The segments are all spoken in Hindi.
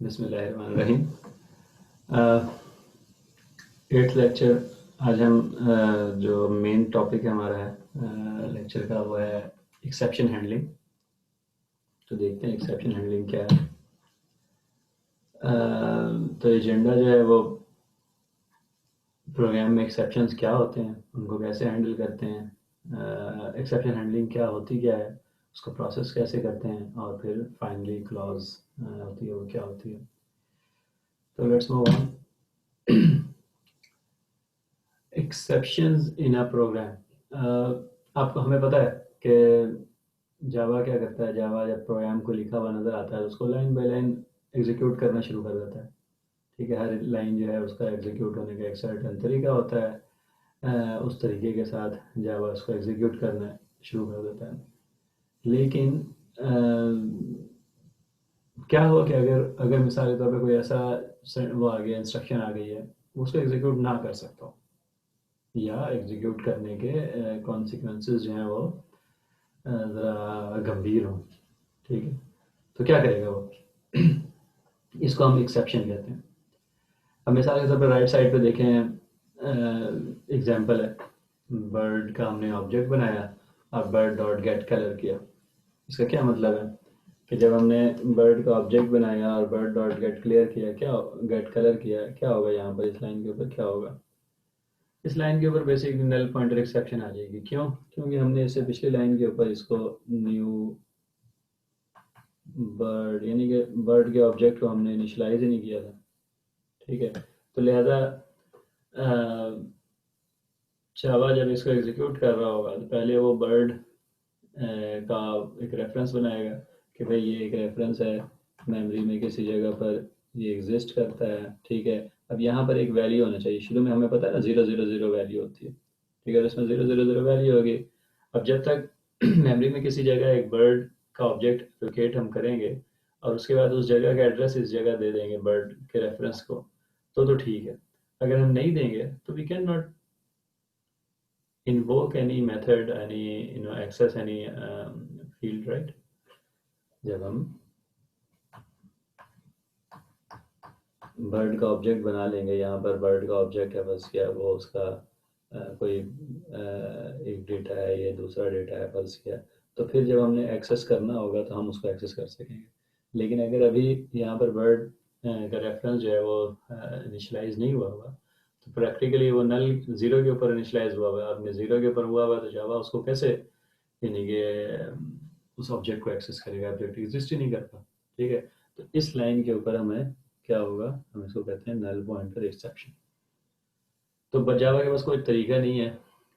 बिस्मिल्लाहिर्रहमानिर्रहीम। 8th lecture. आज हम जो मेन टॉपिक हमारा है लेक्चर का वो है एक्सेप्शन हैंडलिंग। तो देखते हैं एक्सेप्शन हैंडलिंग क्या है। तो एजेंडा जो है वो प्रोग्राम में एक्सेप्शंस क्या होते हैं, उनको कैसे हैंडल करते हैं, एक्सेप्शन हैंडलिंग क्या होती क्या है, उसको प्रोसेस कैसे करते हैं, और फिर फाइनली क्लॉज होती है वो क्या होती है। तो let's move on. Exceptions in a program. आपको हमें पता है कि जावा क्या करता है। जावा जब प्रोग्राम को लिखा हुआ नज़र आता है तो उसको लाइन बाय लाइन एग्जीक्यूट करना शुरू कर देता है। ठीक है, हर लाइन जो है उसका एग्जीक्यूट होने का एक सर्टेन तरीका होता है। उस तरीके के साथ जावा उसको एग्जीक्यूट करना शुरू कर देता है। लेकिन क्या हुआ कि अगर अगर मिसाल के तौर पे कोई ऐसा वो आ गया, इंस्ट्रक्शन आ गई है, उसको एग्जीक्यूट ना कर सकता हो या एग्जीक्यूट करने के कॉन्सिक्वेंसेस जो हैं वो ज़रा गंभीर हों। ठीक है, तो क्या करेगा वो? इसको हम एक्सेप्शन कहते हैं। अब मिसाल के तौर पर राइट साइड पे देखें, एग्जांपल है, बर्ड का हमने ऑब्जेक्ट बनाया और बर्ड डॉट गेट कलर किया। इसका क्या मतलब है कि जब हमने बर्ड का ऑब्जेक्ट बनाया और बर्ड डॉट गेट क्लियर किया, क्या गेट कलर किया, क्या होगा यहाँ पर इस लाइन के ऊपर? क्या होगा इस लाइन के ऊपर? बेसिकली नल पॉइंटर एक्सेप्शन आ जाएगी। क्यों? क्योंकि हमने इससे पिछली लाइन के ऊपर इसको न्यू बर्ड यानी कि बर्ड के ऑब्जेक्ट को हमने इनिशलाइज ही नहीं किया था। ठीक है, तो लिहाजा जावा जब इसको एग्जीक्यूट कर रहा होगा तो पहले वो बर्ड का एक रेफरेंस बनाएगा कि भाई ये एक रेफरेंस है, मेमोरी में किसी जगह पर ये एग्जिस्ट करता है। ठीक है, अब यहाँ पर एक वैल्यू होना चाहिए। शुरू में हमें पता है ना 000 वैल्यू होती है। ठीक है, तो इसमें 000 वैल्यू होगी। अब जब तक मेमोरी में किसी जगह एक बर्ड का ऑब्जेक्ट लोकेट हम करेंगे और उसके बाद उस जगह का एड्रेस इस जगह दे देंगे बर्ड के रेफरेंस को, तो ठीक है। अगर हम नहीं देंगे तो we can not invoke any method, any access any field, right? जब हम बर्ड का ऑब्जेक्ट बना लेंगे, यहाँ पर बर्ड का ऑब्जेक्ट है, बस क्या वो उसका कोई एक डेटा है, ये दूसरा डेटा है, बस क्या, तो फिर जब हमने एक्सेस करना होगा तो हम उसको एक्सेस कर सकेंगे। लेकिन अगर अभी यहाँ पर बर्ड का रेफरेंस जो है वो इनिशलाइज नहीं हुआ हुआ, तो प्रैक्टिकली वो नल ज़ीरो के ऊपर इनिशलाइज हुआ हुआ है। आपने ज़ीरो के ऊपर हुआ हुआ तो जावा उसको कैसे, यानी कि उस ऑब्जेक्ट को एक्सेस करेगा? ऑब्जेक्ट एग्जिस्ट ही नहीं करता। ठीक है, तो इस लाइन के ऊपर हमें क्या होगा, हम इसको कहते हैं नल पॉइंटर एक्सेप्शन। तो जावा के पास कोई तरीका नहीं है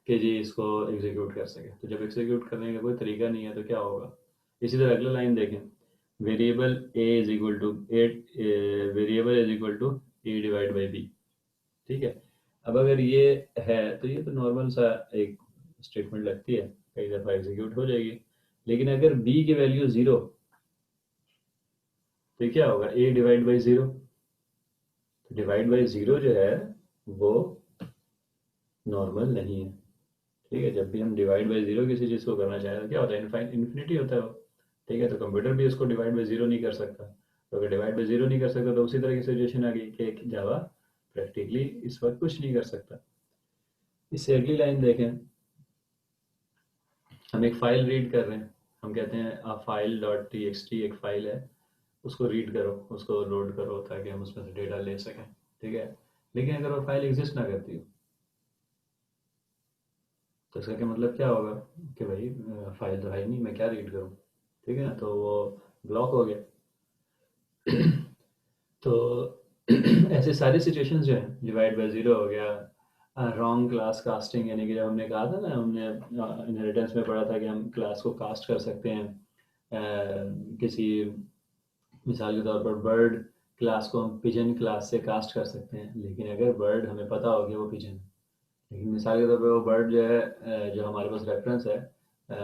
कि जी इसको एग्जीक्यूट कर सके। तो जब एग्जीक्यूट करने का कोई तरीका नहीं है तो क्या होगा? इसी तरह अगला लाइन देखें, variable a is equal to variable is equal to a divide by b. ठीक है, अब अगर ये है तो ये तो नॉर्मल सा एक स्टेटमेंट लगती है, कई दफ़ा एग्जीक्यूट हो जाएगी। लेकिन अगर बी की वैल्यू 0, तो क्या होगा? ए डिवाइड बाई 0। डिवाइड बाई 0 जो है वो नॉर्मल नहीं है। ठीक है, जब भी हम डिवाइड बाई 0 किसी चीज़ को करना चाहें तो क्या होता है? इन्फिनिटी होता है वो। ठीक है, तो कंप्यूटर भी उसको डिवाइड बाई 0 नहीं कर सकता। तो अगर डिवाइड बाई 0 नहीं कर सकता तो उसी तरह की सिचुएशन आ गई कि जावा प्रैक्टिकली इस वक्त कुछ नहीं कर सकता। इससे अगली लाइन देखें, हम एक फ़ाइल रीड कर रहे हैं। हम कहते हैं आप file dot T x T एक फ़ाइल है, उसको रीड करो, उसको लोड करो ताकि हम उसमें से डेटा ले सकें। ठीक है, लेकिन अगर वो फाइल एग्जिस्ट ना करती हो तो इसका क्या मतलब क्या होगा कि भाई फाइल तो है ही नहीं, मैं क्या रीड करूँ? ठीक है ना, तो वो ब्लॉक हो गया। तो ऐसे सारी सिचुएशंस जो हैं, डिवाइड बाय ज़ीरो हो गया, रॉन्ग क्लास कास्टिंग, यानी कि जब हमने कहा था ना, हमने इनहेरिटेंस में पढ़ा था कि हम क्लास को कास्ट कर सकते हैं। किसी मिसाल के तौर पर बर्ड क्लास को हम पिजन क्लास से कास्ट कर सकते हैं, लेकिन अगर बर्ड हमें पता हो कि वो पिजन है। लेकिन मिसाल के तौर पे वो बर्ड जो है जो हमारे पास रेफरेंस है,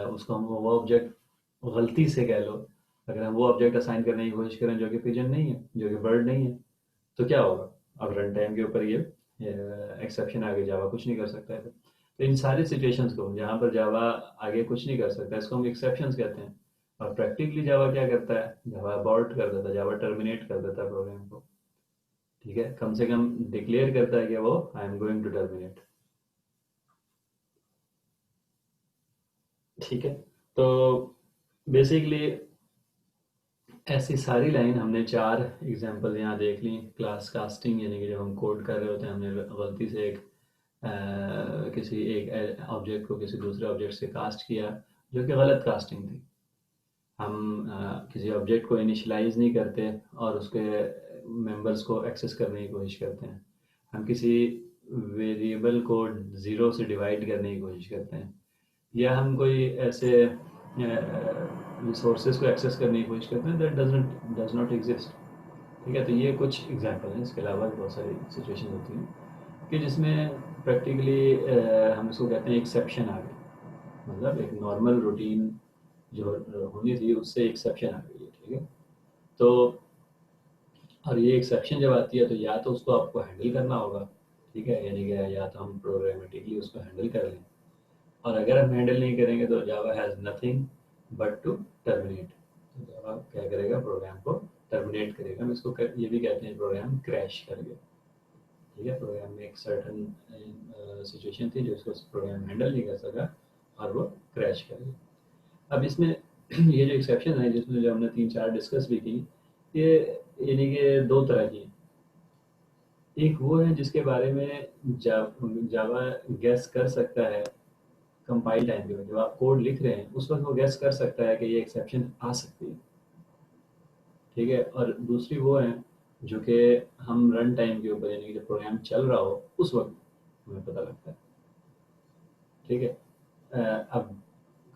उसको हम वो ऑब्जेक्ट गलती से कह लो, अगर हम वो ऑब्जेक्ट असाइन करने की कोशिश करें जो कि पिजन नहीं है, जो कि बर्ड नहीं है, तो क्या होगा? अब रन टाइम के ऊपर ये एक्सेप्शन आगे जावा कुछ नहीं कर सकता है। तो इन सारी सिचुएशंस को जहाँ पर जावा आगे कुछ नहीं कर सकता, इसको हम एक्सेप्शंस कहते हैं। और प्रैक्टिकली जावा क्या करता है, जावा अबॉर्ट कर देता है, जावा टर्मिनेट कर देता है प्रोग्राम को। ठीक है, कम से कम डिक्लेयर करता है कि वो I am going to terminate. ठीक है, तो बेसिकली ऐसी सारी लाइन हमने 4 एग्जांपल यहाँ देख ली। क्लास कास्टिंग यानी कि जब हम कोड कर रहे होते हैं, हमने गलती से किसी एक ऑब्जेक्ट को किसी दूसरे ऑब्जेक्ट से कास्ट किया, जो कि गलत कास्टिंग थी। हम किसी ऑब्जेक्ट को इनिशियलाइज नहीं करते और उसके मेंबर्स को एक्सेस करने की कोशिश करते हैं। हम किसी वेरिएबल को ज़ीरो से डिवाइड करने की कोशिश करते हैं, या हम कोई ऐसे रिसोर्सेज को एक्सेस करने की कोशिश करते हैं दैट डज नॉट एग्जिस्ट। ठीक है, तो ये कुछ एग्जांपल हैं। इसके अलावा बहुत सारी सिचुएशन होती हैं कि जिसमें प्रैक्टिकली हम इसको कहते हैं एक्सेप्शन आ गई, मतलब एक नॉर्मल रूटीन जो होनी थी उससे एक्सेप्शन आ गई है। ठीक है, तो और ये एक्सेप्शन जब आती है तो या तो उसको आपको हैंडल करना होगा। ठीक है, यानी कि या तो हम प्रोग्रामेटिकली उसको हैंडल कर लें, और अगर हम हैंडल नहीं करेंगे तो Java has nothing but to terminate. तो जावा क्या करेगा, प्रोग्राम को टर्मिनेट करेगा। हम इसको ये भी कहते हैं प्रोग्राम क्रैश कर गया। ठीक है, प्रोग्राम में एक सर्टन सिचुएशन थी जो उसको प्रोग्राम हैंडल नहीं कर सका और वो क्रैश कर गया। अब इसमें ये जो एक्सेप्शन है, जिसमें जो हमने 3-4 डिस्कस भी की, ये यानी कि 2 तरह की हैं। एक वो है जिसके बारे में जावा गेस कर सकता है कंपाइल टाइम के वक्त, जब आप कोड लिख रहे हैं उस वक्त वो गेस कर सकता है कि ये एक्सेप्शन आ सकती है। ठीक है, और दूसरी वो है जो कि हम रन टाइम के ऊपर, यानी कि जब प्रोग्राम चल रहा हो उस वक्त हमें पता लगता है। ठीक है, अब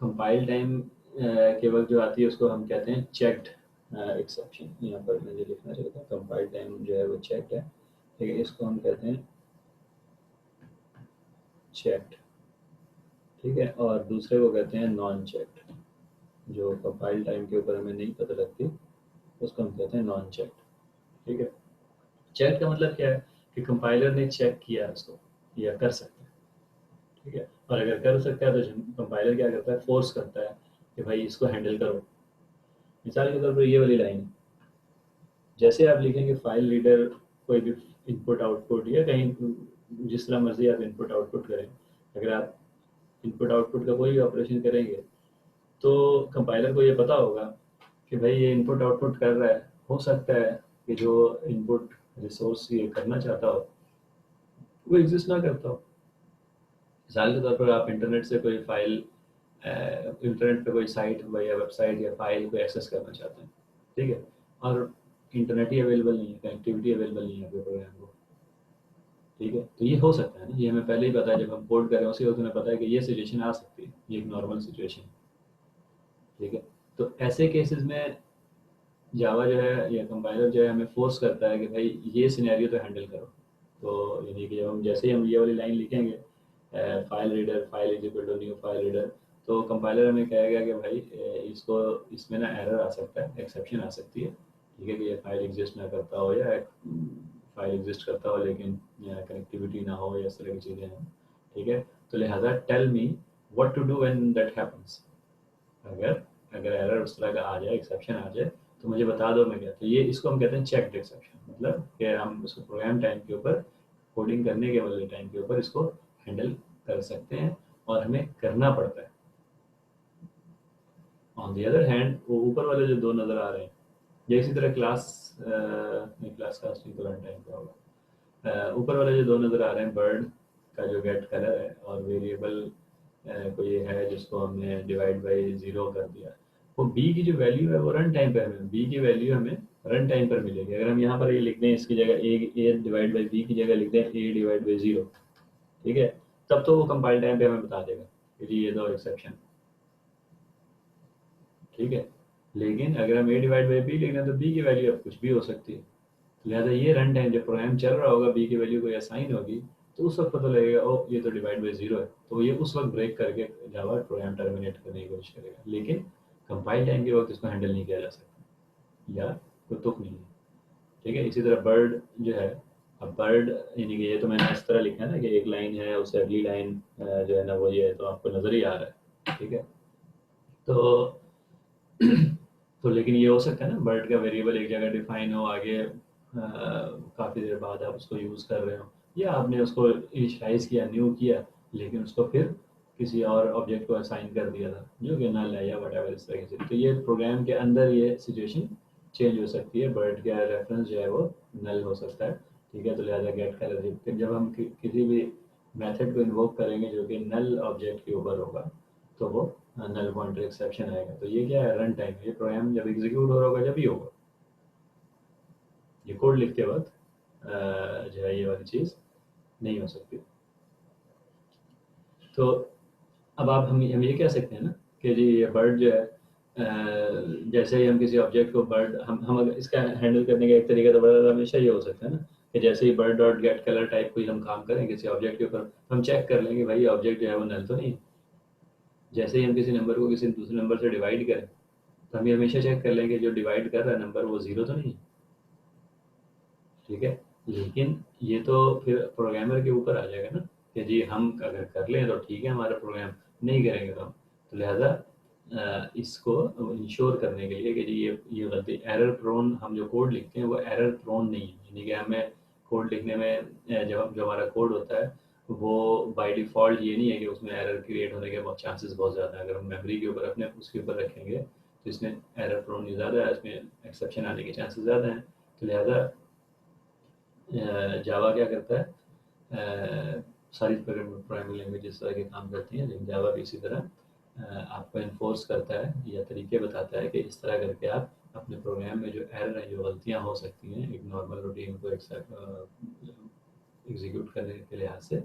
कंपाइल टाइम के वक्त जो आती है उसको हम कहते हैं चेक्ड एक्सेप्शन। यहाँ पर मुझे लिखना चाहिए था, कंपाइल टाइम जो है वो चेक्ड है। ठीक है, इसको हम कहते हैं चेक्ड। ठीक है, और दूसरे को कहते हैं नॉन चेक्ड। जो कंपाइल टाइम के ऊपर हमें नहीं पता लगती उसको हम कहते हैं नॉन चेक्ड। ठीक है, चेक का मतलब क्या है कि कंपाइलर ने चेक किया उसको, या कर सकता है। ठीक है, और अगर कर सकता है तो कंपाइलर क्या करता है, फोर्स करता है कि भाई इसको हैंडल करो। मिसाल के तौर पर ये वाली लाइन, जैसे आप लिखेंगे फाइल रीडर कोई भी इनपुट आउटपुट या कहीं जिस तरह मर्जी आप इनपुट आउटपुट करें, अगर आप इनपुट आउटपुट का कोई भी ऑपरेशन करेंगे तो कंपाइलर को ये पता होगा कि भाई ये इनपुट आउटपुट कर रहा है। हो सकता है कि जो इनपुट रिसोर्स ये करना चाहता हो वो एग्जिस्ट ना करता हो। मिसाल के तौर पर आप इंटरनेट से कोई फाइल, इंटरनेट पे कोई साइट या वेबसाइट या फाइल को एक्सेस करना चाहते हैं। ठीक है, और इंटरनेट ही अवेलेबल नहीं है, कनेक्टिविटी अवेलेबल नहीं है आपके प्रोग्राम को। ठीक है, तो ये हो सकता है ना, ये हमें पहले ही पता है, जब हम कोड कर रहे हैं उसी वक्त हमें पता है कि ये सिचुएशन आ सकती है, ये एक नॉर्मल सिचुएशन। ठीक है, तो ऐसे केसेस में जावा जो है या कंपाइलर जो है हमें फोर्स करता है कि भाई ये सिनेरियो तो हैंडल करो। तो यानी कि जब हम जैसे ही हम ये वाली लाइन लिखेंगे, file reader file is equal to new file reader, तो कंपाइलर हमें कहेगा कि भाई इसको इसमें ना एरर आ सकता है, एक्सेप्शन आ सकती है। ठीक है, कि ये फाइल एग्जिस्ट ना करता हो, या फाइल एग्जिस्ट करता हो लेकिन कनेक्टिविटी ना हो, या इस तरह की चीज़ें हैं। ठीक है, तो लिहाजा tell me what to do when that happens. अगर अगर एरर उस तरह का आ जाए, एक्सेप्शन आ जाए, तो मुझे बता दो मैं क्या। तो ये इसको हम कहते हैं चेक्ड एक्सेप्शन, मतलब कि हम इसको प्रोग्राम टाइम के ऊपर, कोडिंग करने के वाले टाइम के ऊपर इसको हैंडल कर सकते हैं और हमें करना पड़ता है। ऑन द अदर हैंड वो ऊपर वाले जो 2 नज़र आ रहे हैं, या इसी तरह क्लास नहीं, क्लास कास्टिंग तो रन टाइम का होगा। ऊपर वाले जो 2 नज़र आ रहे हैं, बर्ड का जो गेट कलर है, और वेरिएबल कोई है जिसको हमने डिवाइड बाई ज़ीरो कर दिया, वो बी की जो वैल्यू है वो रन टाइम पे हमें बी की वैल्यू हमें रन टाइम पर मिलेगी। अगर हम यहाँ पर ये लिख दें, इसकी जगह ए डिवाइड बाई बी की जगह लिख दें ए डिवाइड बाई ज़ीरो, ठीक है, तब तो वो कंपाइल टाइम पे हमें बता देगा कि जी ये 2 एक्सेप्शन। ठीक है, लेकिन अगर हम ए डिवाइड बाई बी लिख दें तो बी की वैल्यू अब कुछ भी हो सकती है। लिहाजा ये रन टाइम जब प्रोग्राम चल रहा होगा, बी की वैल्यू कोई असाइन होगी, तो उस वक्त पता लगेगा ओ ये तो डिवाइड बाई ज़ीरो है, तो ये उस वक्त ब्रेक करके जावा प्रोग्राम टर्मिनेट करने की कोशिश करेगा। लेकिन कंपाइल टाइम के वक्त इसको हैंडल नहीं किया जा सकता, या कोई तुक नहीं है। ठीक है, इसी तरह बर्ड जो है, अब बर्ड यानी कि ये तो मैंने इस तरह लिखा है ना कि एक लाइन है, उससे अगली लाइन जो है ना वो ये है, तो आपको नज़र ही आ रहा है। ठीक है, तो तो लेकिन ये हो सकता है ना, बर्ड का वेरिएबल एक जगह डिफाइन हो, आगे काफ़ी देर बाद आप उसको यूज़ कर रहे हो, या आपने उसको इनिशियलाइज किया, न्यू किया, लेकिन उसको फिर किसी और ऑब्जेक्ट को असाइन कर दिया था जो कि नल है या वट इस तरीके से। तो ये प्रोग्राम के अंदर ये सिचुएशन चेंज हो सकती है, बर्ड का रेफरेंस जो है वो नल हो सकता है। ठीक है, तो लिहाजा गेट कलर जब हम किसी भी मेथड को इन्वोक करेंगे जो कि नल ऑब्जेक्ट के ऊपर होगा, तो वो नल पॉइंटर एक्सेप्शन आएगा। तो ये क्या है, रन टाइम, ये प्रोग्राम जब एग्जीक्यूट हो रहा होगा जब ही होगा, ये कोड लिखते वक्त जो है ये वाली चीज़ नहीं हो सकती। तो अब आप हम ये कह सकते हैं ना कि जी ये बर्ड जो है जैसे ही हम किसी ऑब्जेक्ट को बर्ड हम अगर इसका हैंडल करने का एक तरीका तो बड़ा हमेशा ये हो सकता है ना कि जैसे ही bird dot get colour type कोई हम काम करें किसी ऑब्जेक्ट के ऊपर, हम चेक कर लेंगे भाई ऑब्जेक्ट जो है वो नल तो नहीं। जैसे ही हम किसी नंबर को किसी दूसरे नंबर से डिवाइड करें, तो हम ये हमेशा चेक कर लेंगे जो डिवाइड कर रहा है नंबर वो ज़ीरो तो नहीं। ठीक है, लेकिन ये तो फिर प्रोग्रामर के ऊपर आ जाएगा ना कि जी हम अगर कर लें तो ठीक है हमारा प्रोग्राम, नहीं करेंगे तो हम, तो लिहाजा इसको इंश्योर करने के लिए कि जी ये गलती एरर प्रोन, हम जो कोड लिखते हैं वो एरर प्रोन नहीं है, यानी कि हमें कोड लिखने में जब जो हमारा कोड होता है वो बाय डिफ़ॉल्ट ये नहीं है कि उसमें एरर क्रिएट होने के बहुत चांसेस बहुत ज़्यादा है। अगर हम मेमोरी के ऊपर अपने उसके ऊपर रखेंगे तो इसमें एरर प्रोन ज़्यादा है, इसमें एक्सेप्शन आने के चांसेस ज़्यादा हैं। तो लिहाजा जावा क्या करता है, सारी प्रोग्रामिंग लैंग्वेज इस तरह के काम करती हैं, लेकिन जावा भी इसी तरह आपको इन्फोर्स करता है या तरीके बताता है कि इस तरह करके आप अपने प्रोग्राम में जो एरर हैं, जो गलतियां हो सकती हैं एक नॉर्मल रूटीन को एग्जीक्यूट करने के लिहाज से,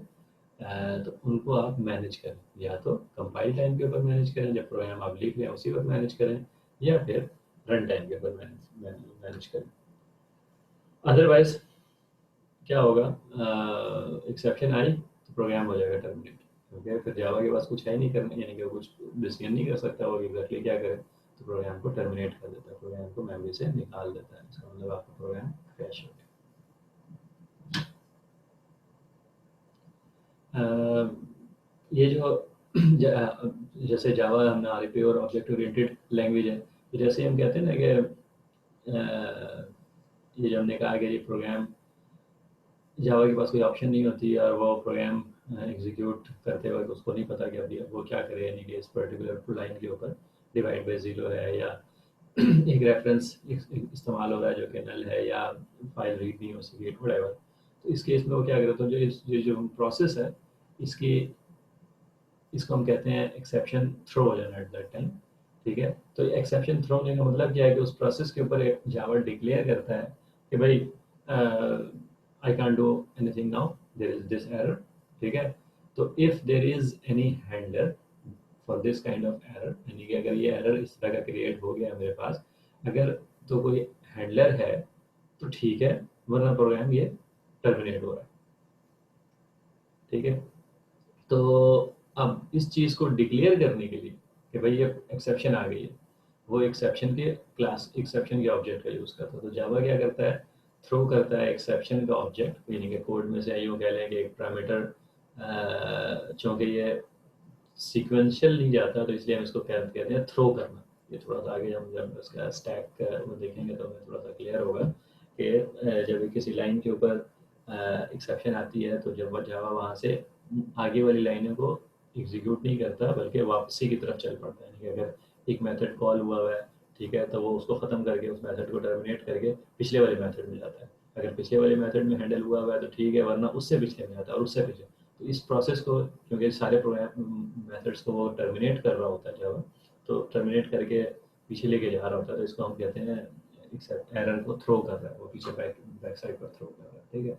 तो उनको आप मैनेज करें, या तो कंपाइल टाइम के ऊपर मैनेज करें जब प्रोग्राम आप लिख लें उसी वक्त मैनेज करें, या फिर रन टाइम के ऊपर मैनेज करें। अदरवाइज क्या होगा, एक्सेप्शन आई तो प्रोग्राम हो जाएगा टर्मिनेट, क्योंकि फिर जावा के पास कुछ है नहीं करने, यानी कि वो कुछ डिसीजन नहीं कर सकता वो एग्जैक्टली क्या करे, तो प्रोग्राम को टर्मिनेट कर देता है, प्रोग्राम को मेमोरी से निकाल देता है, इसका मतलब आपका प्रोग्राम क्रैश हो गया। ये जो जैसे जावा हमारी प्योर ऑब्जेक्ट ओरिएंटेड लैंग्वेज है, तो जैसे हम कहते हैं ना कि ये जो हमने कहा कि ये प्रोग्राम जावा के पास कोई ऑप्शन नहीं होती और वो प्रोग्राम एग्जीक्यूट करते वक्त उसको नहीं पता कि अभी वो क्या करे, यानी कि इस पर्टिकुलर लाइन के ऊपर डिवाइड बाई ज़ीरो है या एक रेफरेंस इस्तेमाल हो रहा है जो कि नल है या फाइल रीड नहीं हो सकी व्हाटएवर। तो इस केस में वो क्या करता है, जो प्रोसेस है इसकी, इसको हम कहते हैं एक्सेप्शन थ्रो हो जाना एट दैट टाइम। ठीक है, तो एक्सेप्शन थ्रो होने का मतलब क्या है कि उस प्रोसेस के ऊपर जावा डिक्लेयर करता है कि भाई I can do anything now, there is this error. ठीक है, तो if there is any handler for this kind of error, यानी कि अगर ये एरर इस तरह का क्रिएट हो गया मेरे पास, अगर तो कोई हैंडलर है तो ठीक है, वरना प्रोग्राम ये टर्मिनेट हो रहा है। ठीक है, तो अब इस चीज़ को डिक्लेयर करने के लिए कि भाई ये एक्सेप्शन आ गई है, वो एक्सेप्शन के क्लास एक्सेप्शन के ऑब्जेक्ट का यूज़ करता है। तो जावा क्या करता है, थ्रो करता है एक्सेप्शन का ऑब्जेक्ट, यानी कि कोड में से यूँ कह लें कि एक पैरामीटर, चूँकि ये सीक्वेंशियल नहीं जाता तो इसलिए हम इसको क्या कहते हैं, थ्रो करना। ये थोड़ा सा आगे हम जब इसका स्टैक वो देखेंगे तो हमें थोड़ा सा क्लियर होगा कि जब भी किसी लाइन के ऊपर एक्सेप्शन आती है तो जब जावा वहाँ से आगे वाली लाइनों को एग्जीक्यूट नहीं करता बल्कि वापसी की तरफ चल पड़ता है, यानी कि अगर एक मेथड कॉल हुआ है, ठीक है, तो वो उसको ख़त्म करके उस मेथड को टर्मिनेट करके पिछले वाले मेथड में जाता है। अगर पिछले वाले मेथड में हैंडल हुआ है तो ठीक है, वरना उससे पिछले में जाता है और उससे पिछले। तो इस प्रोसेस को, क्योंकि सारे प्रोग्राम मेथड्स को वो टर्मिनेट कर रहा होता है जावा, तो टर्मिनेट करके पीछे लेके जा रहा होता है, तो इसको हम कहते हैं एक्सेप्ट एरर को थ्रो कर रहा है, वो पीछे बैक साइड पर थ्रो कर रहा है। ठीक है,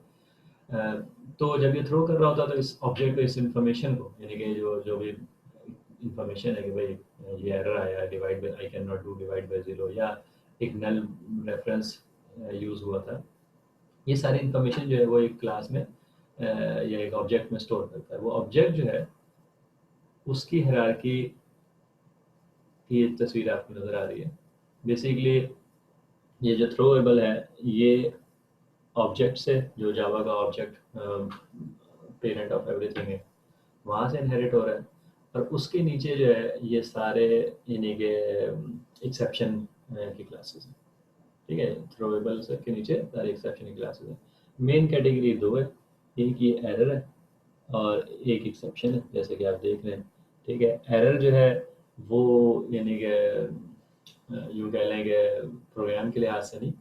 तो जब ये थ्रो कर रहा होता है तो इस ऑब्जेक्ट को, इस इंफॉर्मेशन को, यानी कि जो जो भी इंफॉर्मेशन है कि भाई ये एरर आया है, divide by I can not do divide by zero, या एक नल रेफरेंस यूज़ हुआ था, ये सारी इंफॉर्मेशन जो है वो एक क्लास में या एक ऑब्जेक्ट में स्टोर करता है। वो ऑब्जेक्ट जो है उसकी हायरार्की की एक तस्वीर आपको नज़र आ रही है। बेसिकली ये जो थ्रोएबल है ये ऑब्जेक्ट से, जो जावा का ऑब्जेक्ट पेरेंट ऑफ एवरीथिंग है, वहाँ से इनहेरिट हो रहा है। और उसके नीचे जो है ये सारे यानी कि एक्सेप्शन की क्लासेस हैं, ठीक है। थ्रोएबल से के नीचे सारे एक्सेप्शन की क्लासेस हैं। मेन कैटेगरी दो है, एक ये एरर है और एक एक्सेप्शन है, जैसे कि आप देख रहे हैं, ठीक है। एरर जो है वो यानी कि यूँ कह लें कि प्रोग्राम के लिहाज से नहीं,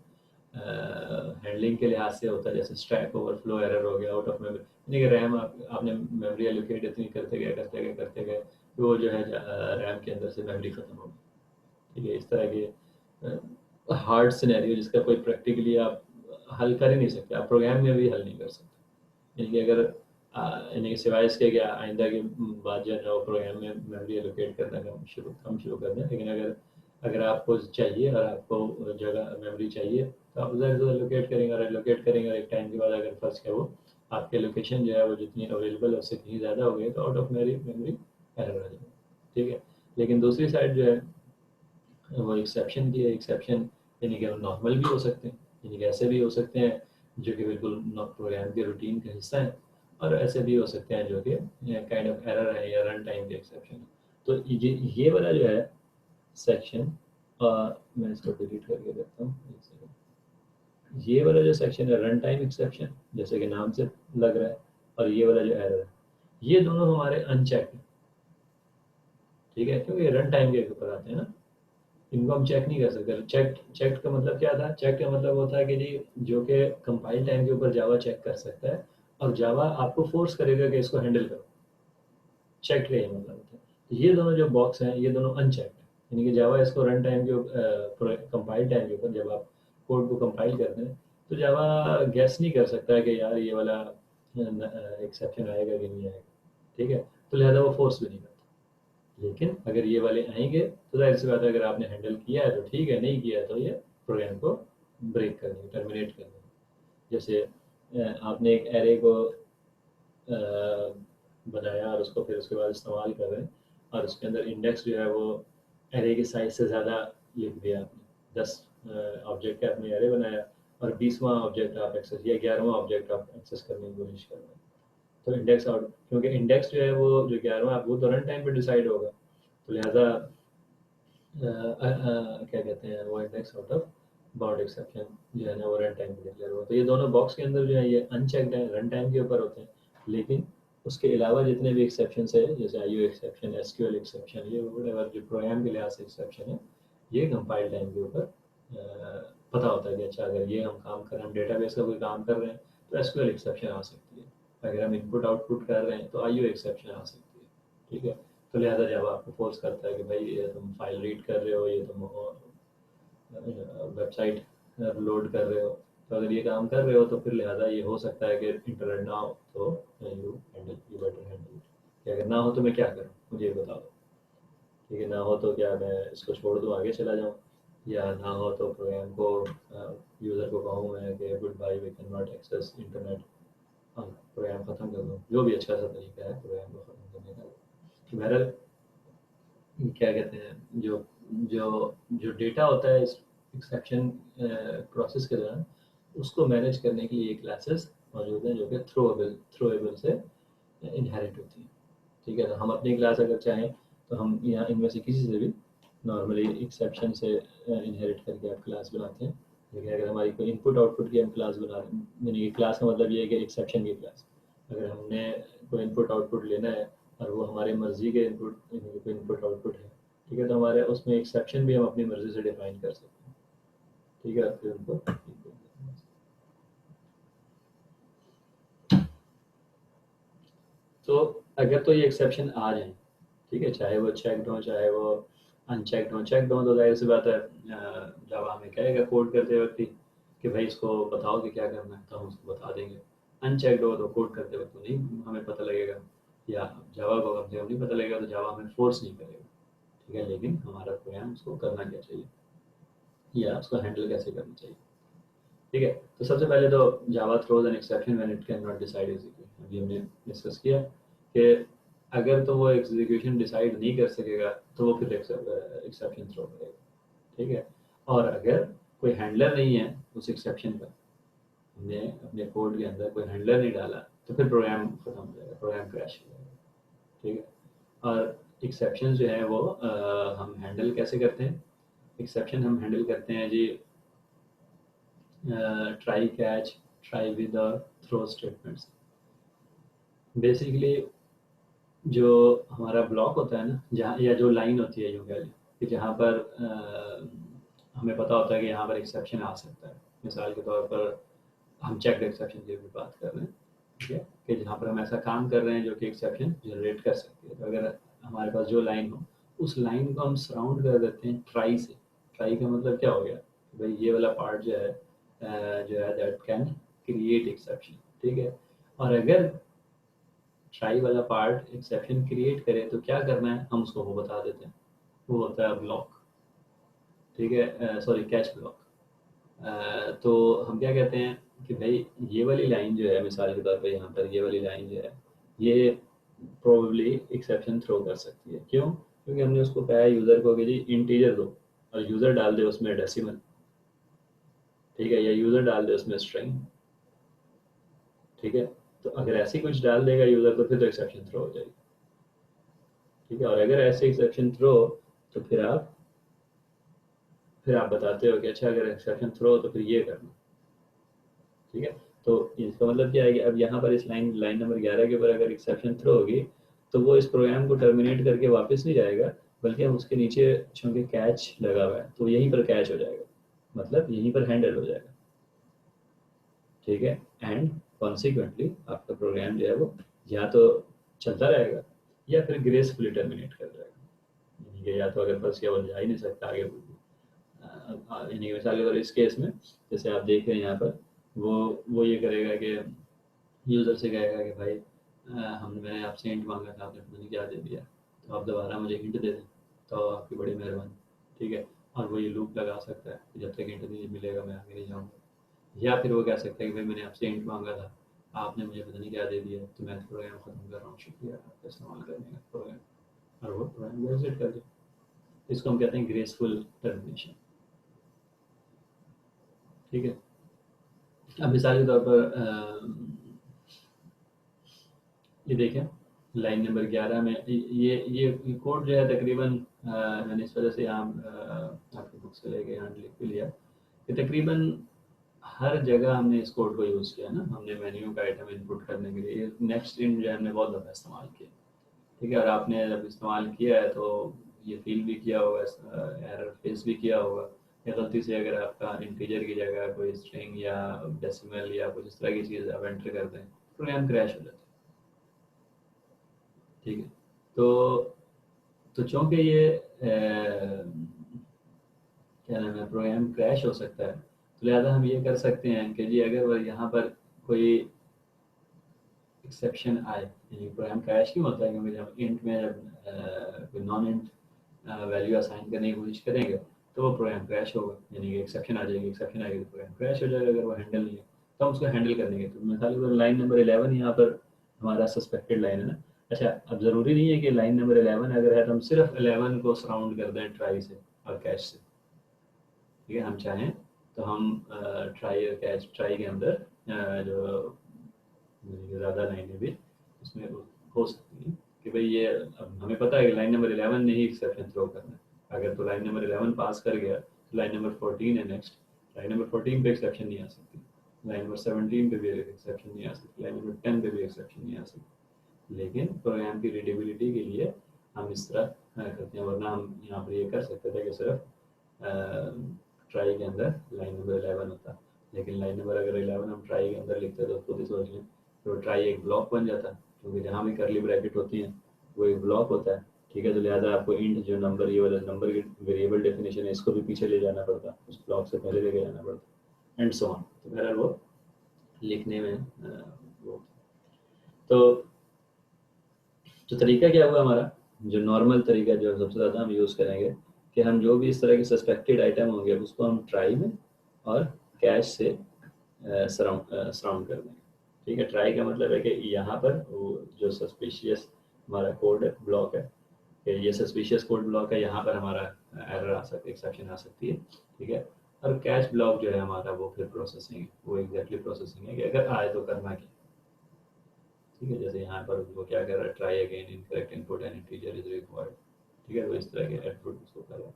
हैंडलिंग के लिहाज से होता है। जैसे स्टैक ओवरफ्लो एरर हो गया, आउट ऑफ मेमोरी, यानी कि रैम आपने मेमोरी एलोकेट इतनी करते गए कि वो जो है रैम के अंदर से मेमोरी ख़त्म हो गई, ठीक है। इस तरह के हार्ड सिनेरियो जिसका कोई प्रैक्टिकली आप हल कर ही नहीं सकते, आप प्रोग्राम में भी हल नहीं कर सकते। यानी कि अगर यानी कि सिवाय इसके कि आइंदा की बात जो है ना वो प्रोग्राम में मेमोरी एलोकेट करना कम शुरू कर दें, लेकिन अगर अगर आपको चाहिए और आपको जगह मेमोरी चाहिए तो आप उधर से एलोकेट करेंगे और एलोकेट करेंगे, और एक टाइम के बाद अगर फर्स्ट है वो आपके लोकेशन जो है वो जितनी अवेलेबल है उससे कहीं ज़्यादा हो गई तो आउट ऑफ मेमोरी एरर आ जाएगा, ठीक है। लेकिन दूसरी साइड जो है वो एक्सेप्शन की है। एक्सेप्शन यानी कि नॉर्मल भी हो सकते हैं, यानी कि ऐसे भी हो सकते हैं जो कि बिल्कुल प्रोग्राम के रूटीन का हिस्सा है, और ऐसे भी हो सकते हैं जो कि काइंड ऑफ एरर है या रन टाइम के एक्सेप्शन है। तो ये वाला जो है सेक्शन, मैं इसको डिलीट करके देखता हूँ एक सेकंड। ये वाला जो सेक्शन है रन टाइम एक्सेप्शन, जैसे कि नाम से लग रहा है, और ये वाला जो एरर है, ये दोनों हमारे अनचेक है, ठीक है, क्योंकि रन टाइम के ऊपर आते हैं ना, इनको हम चेक नहीं कर सकते। चेक का मतलब क्या था? चेक का मतलब होता है कि जी जो कि कंपाइल टाइम के ऊपर जावा चेक कर सकता है, और जावा आपको फोर्स करेगा कि इसको हैंडल करो। चेक का ये मतलब होता है। तो ये दोनों जो बॉक्स हैं ये दोनों अनचेक्ड हैं, यानी कि जावा इसको रन टाइम के कंपाइल टाइम के ऊपर जब आप कोड को कंपाइल करते हैं तो जावा गैस नहीं कर सकता है कि यार ये वाला एक्सेप्शन आएगा कि नहीं आएगा, ठीक है। तो लिहाजा वो फोर्स भी नहीं करता। लेकिन अगर ये वाले आएंगे तो जाहिर सी बात है, अगर आपने हैंडल किया है तो ठीक है, नहीं किया है तो ये प्रोग्राम को ब्रेक कर देंगे, टर्मिनेट कर देंगे। जैसे आपने एक एरे को बनाया और उसको फिर उसके बाद इस्तेमाल कर रहे हैं, और उसके अंदर इंडेक्स जो है वो एरे की साइज से ज़्यादा लिख दिया आपने। 10 ऑब्जेक्ट का आपने एरे बनाया और 20वां ऑब्जेक्ट आप एक्सेस या 11वां ऑब्जेक्ट आप एक्सेस करने की कोशिश कर रहे हैं, तो इंडेक्स आउट, क्योंकि इंडेक्स जो है वो जो 11वां वो तो रन टाइम पे डिसाइड होगा, तो लिहाजा क्या कहते हैं वो index out of bound exception जो है ना वो रन टाइम पे डिक्लेयर हुआ। तो ये दोनों बॉक्स के अंदर जो है ये अनचेक्ड है, रन टाइम के ऊपर होते हैं। लेकिन उसके अलावा जितने भी एक्सेप्शन है, जैसे आईओ एक्सेप्शन, एसक्यूएल एक्सेप्शन, ये व्हाटएवर जो प्रोग्राम के लिहाज से एक्सेप्शन है, ये कंपाइल टाइम के ऊपर पता होता है कि अच्छा अगर ये हम काम कर रहे हैं, हम डेटाबेस का कोई काम कर रहे हैं तो एसक्यूएल एक्सेप्शन आ सकती है। अगर हम इनपुट आउटपुट कर रहे हैं तो आईओ एक्सेप्शन आ सकती है, ठीक है। तो लिहाजा जब आपको फोर्स करता है कि भाई ये तुम फाइल रीड कर रहे हो, ये तुम वेबसाइट लोड कर रहे हो, तो अगर ये काम कर रहे हो तो फिर लिहाजा ये हो सकता है कि इंटरनेट ना हो तो यू बेटर हैंडल, कि अगर ना हो तो मैं क्या करूँ, मुझे ये बताओ, ठीक है। ना हो तो क्या मैं इसको छोड़ दूँ आगे चला जाऊँ, या ना हो तो प्रोग्राम को यूज़र को कहूँ मैं कि goodbye, we can not access internet, हाँ प्रोग्राम ख़त्म कर दूँ, जो भी अच्छा सा तरीका है प्रोग्राम को ख़त्म करने का। तो बहरहाल क्या कहते हैं जो जो जो डेटा होता है इस एक्सेप्शन प्रोसेस के दौरान, उसको मैनेज करने के लिए क्लासेस मौजूद हैं जो कि थ्रोएबल से इनहेरिट होती हैं, ठीक है। तो हम अपनी क्लास अगर चाहें तो हम यहाँ इनमें से किसी से भी नॉर्मली एक्सेप्शन से इनहेरिट करके आप क्लास बनाते हैं। लेकिन अगर हमारी कोई इनपुट आउटपुट की हम क्लास बना रहे हैं, यानी कि क्लास का मतलब ये है कि एक्सेप्शन की क्लास, अगर हमने कोई इनपुट आउटपुट लेना है और वो हमारे मर्जी के इनपुट कोई इनपुट आउटपुट है, ठीक है, तो हमारे उसमें एक्सेप्शन भी हम अपनी मर्जी से डिफाइन कर सकते हैं, ठीक है। फिर उनको तो अगर तो ये एक्सेप्शन आ जाए, ठीक है, चाहे वो चेक्ड हो चाहे वो अनचेक्ड हो। चेक्ड हो तो जाहिर सी बात है जावा हमें कहेगा कोड करते वक्त ही कि भाई इसको बताओ कि क्या करना है, तो हम उसको बता देंगे। अनचेक्ड हो तो कोड करते वक्त तो नहीं हमें पता लगेगा, या जावा को कम से कम नहीं पता लगेगा, तो जावा हमें फोर्स नहीं करेगा, ठीक है। लेकिन हमारा प्रोग्राम उसको करना क्या चाहिए या उसको हैंडल कैसे करना चाहिए, ठीक है। तो सबसे पहले तो Java throws an exception when it can not decide execution, अभी हमने डिस्कस किया कि अगर तो वो एग्जीक्यूशन डिसाइड नहीं कर सकेगा तो वो फिर एक्सेप्शन थ्रो करेगा, ठीक है। और अगर कोई हैंडलर नहीं है उस एक्सेप्शन का, हमने अपने कोड के अंदर कोई हैंडलर नहीं डाला, तो फिर प्रोग्राम खत्म हो जाएगा, प्रोग्राम क्रैश हो जाएगा, ठीक है। और एक्सेप्शन जो है वो हम हैंडल कैसे करते हैं? एक्सेप्शन हम हैंडल करते हैं जी try catch, try with throw statements. Basically जो हमारा ब्लॉक होता है ना, जहाँ या जो लाइन होती है यूँ कह लें कि जहाँ पर हमें पता होता है कि यहाँ पर एक्सेप्शन आ सकता है। मिसाल के तौर पर हम चेक्ड एक्सेप्शन की भी बात कर रहे हैं, ठीक है? कि जहाँ पर हम ऐसा काम कर रहे हैं जो कि एक्सेप्शन जनरेट कर सकती है। तो अगर हमारे पास जो लाइन हो, उस लाइन को हम सराउंड कर देते हैं ट्राई से। ट्राई का मतलब क्या हो गया? कि भाई ये वाला पार्ट जो है दैट कैन क्रिएट एक्सेप्शन, ठीक है? और अगर ट्राई वाला पार्ट एक्सेप्शन क्रिएट करे तो क्या करना है, हम उसको वो बता देते हैं। वो होता है ब्लॉक, ठीक है? Sorry, catch block. तो हम क्या कहते हैं कि भाई ये वाली लाइन जो है, मिसाल के तौर पे यहाँ पर ये वाली लाइन जो है, ये प्रोबेबली एक्सेप्शन थ्रो कर सकती है। क्यों? क्योंकि हमने उसको कहा है यूज़र को कि जी इंटीजर दो, और यूज़र डाल दे उसमें डेसिमल, ठीक है? या यूज़र डाल दे उसमें स्ट्रिंग, ठीक है? तो अगर ऐसे कुछ डाल देगा यूज़र तो फिर तो एक्सेप्शन थ्रो हो जाएगी, ठीक है? और अगर ऐसे एक्सेप्शन थ्रो, तो फिर आप बताते हो कि अच्छा अगर एक्सेप्शन थ्रो हो तो फिर ये करना, ठीक है? तो इसका मतलब क्या है कि अब यहाँ पर इस लाइन नंबर 11 के ऊपर अगर एक्सेप्शन थ्रो होगी, तो वो इस प्रोग्राम को टर्मिनेट करके वापस नहीं जाएगा, बल्कि हम उसके नीचे चूँकि कैच लगा हुआ है तो यहीं पर कैच हो जाएगा, मतलब यहीं पर हैंडल हो जाएगा, ठीक है? एंड कॉन्सिक्वेंटली आपका प्रोग्राम जो है वो या तो चलता रहेगा या फिर ग्रेसफुली टर्मिनेट कर जाएगा। यानी कि या तो अगर फंस गया वो जा ही नहीं सकता आगे। यानी कि मिसाल के तौर पर इस केस में जैसे आप देख रहे हैं यहाँ पर, वो ये करेगा कि यूज़र से कहेगा कि भाई मैंने आपसे हिंट मांगा था, आपने पता नहीं क्या दे दिया, तो आप दोबारा मुझे हिंट दे दें, तो आपकी बड़ी मेहरबानी, ठीक है? और वो ये लूप लगा सकता है कि जब तक हिंट नहीं मिलेगा मैं आगे नहीं जाऊँगा। या फिर वो कह सकता है कि भाई मैंने आपसे हिंट मांगा था, आपने मुझे पता नहीं क्या दे दिया, तो मैं प्रोग्राम ख़त्म कर रहा हूँ, शुक्रिया आपका इस्तेमाल करने का प्रोग्राम। और वो प्रोग्राम को एग्जिट कर दे। इसको हम कहते हैं ग्रेसफुल टर्मिनेशन, ठीक है? अब मिसाल के तौर पर ये देखें लाइन नंबर 11 में ये कोड जो है तकरीबन मैंने इस वजह से यहाँ आपकी बुक से लेके यहाँ लिख भी लिया कि तकरीबन हर जगह हमने इस कोड को यूज़ किया ना। हमने मेन्यू का आइटम इनपुट करने के लिए नेक्स्ट इन जो है हमने बहुत दफ़ा इस्तेमाल किया, ठीक है? और आपने जब इस्तेमाल किया है तो ये फील भी किया होगा, एरर फेस भी किया होगा, या गलती से अगर आपका इंटीजर की जगह कोई स्ट्रिंग या डेसिमल या कुछ इस तरह की चीज़ आप एंटर करते हैं, प्रोग्राम क्रैश हो जाता है, ठीक है? तो चूँकि ये क्या नाम है, प्रोग्राम क्रैश हो सकता है, तो लिहाजा हम ये कर सकते हैं कि जी अगर वो यहाँ पर कोई एक्सेप्शन आए, यानी प्रोग्राम क्रैश क्यों होता है? क्योंकि जब इंट में जब कोई नॉन इंट वैल्यू असाइन करने की कोशिश करेंगे तो वो प्रोग्राम क्रैश होगा, यानी कि एक्सेप्शन आ जाएगी। एक्सेप्शन आएगी तो प्रोग्राम क्रैश हो जाएगा अगर वो हैंडल नहीं है, तो हम उसको हैंडल करने के तो मिसाल के लाइन नंबर 11 यहाँ पर हमारा सस्पेक्टेड लाइन है ना। अच्छा, अब ज़रूरी नहीं है कि लाइन नंबर 11 अगर है तो हम सिर्फ 11 को सराउंड कर दें ट्राई से और कैश से, ठीक है? हम चाहें तो हम ट्राई और कैच, ट्राई के अंदर जो ज़्यादा लाइनें भी उसमें हो सकती हैं कि भाई ये अब हमें पता है कि लाइन नंबर 11 ने ही एक्सेप्शन थ्रो करना है। अगर तो लाइन नंबर 11 पास कर गया तो लाइन नंबर 14 है नेक्स्ट, लाइन नंबर 14 पे एक्सेप्शन नहीं आ सकती, लाइन नंबर 17 पे भी एक्सेप्शन नहीं आ सकती, लाइन नंबर 10 पे भी एक्सेप्शन नहीं आ सकती। लेकिन प्रोग्राम की रीडेबिलिटी के लिए हम इस तरह करते हैं, वरना हम यहाँ पर ये कर सकते थे कि सिर्फ ट्राई के अंदर लाइन नंबर 11 होता। लेकिन लाइन नंबर अगर 11 हम ट्राई के अंदर लिखते तो खुद ही सोच लें, तो ट्राई एक ब्लॉक बन जाता, क्योंकि जहाँ भी करली ब्रैकेट होती हैं वो एक ब्लॉक होता है, ठीक है? तो लिहाजा आपको इंट जो नंबर, ये वाला नंबर की वेरिएबल डेफिनेशन है, इसको भी पीछे ले जाना पड़ता, उस ब्लॉक से पहले लेके जाना पड़ता, एंड सो ऑन। तो बहरहाल वो लिखने में वो तो तरीका क्या हुआ हमारा, जो नॉर्मल तरीका जो सबसे ज़्यादा हम यूज़ करेंगे कि हम जो भी इस तरह के सस्पेक्टेड आइटम होंगे उसको हम ट्राई में और कैश से सराउंड कर देंगे, ठीक है? ट्राई का मतलब है कि यहाँ पर वो जो सस्पिशियस हमारा कोड ब्लॉक है, कि ये सस्पिशियस कोड ब्लॉक है, यहाँ पर हमारा एरर आ सकती है, एक्सेप्शन आ सकती है, ठीक है? और कैश ब्लॉक जो है हमारा वो फिर प्रोसेसिंग है, वो एग्जैक्टली प्रोसेसिंग है कि अगर आए तो करना क्या, ठीक है, जैसे यहाँ पर वो क्या कर रहा है, try again incorrect input and integer is required, ठीक है, तो इस तरह के आउटपुट उसको कर रहा है।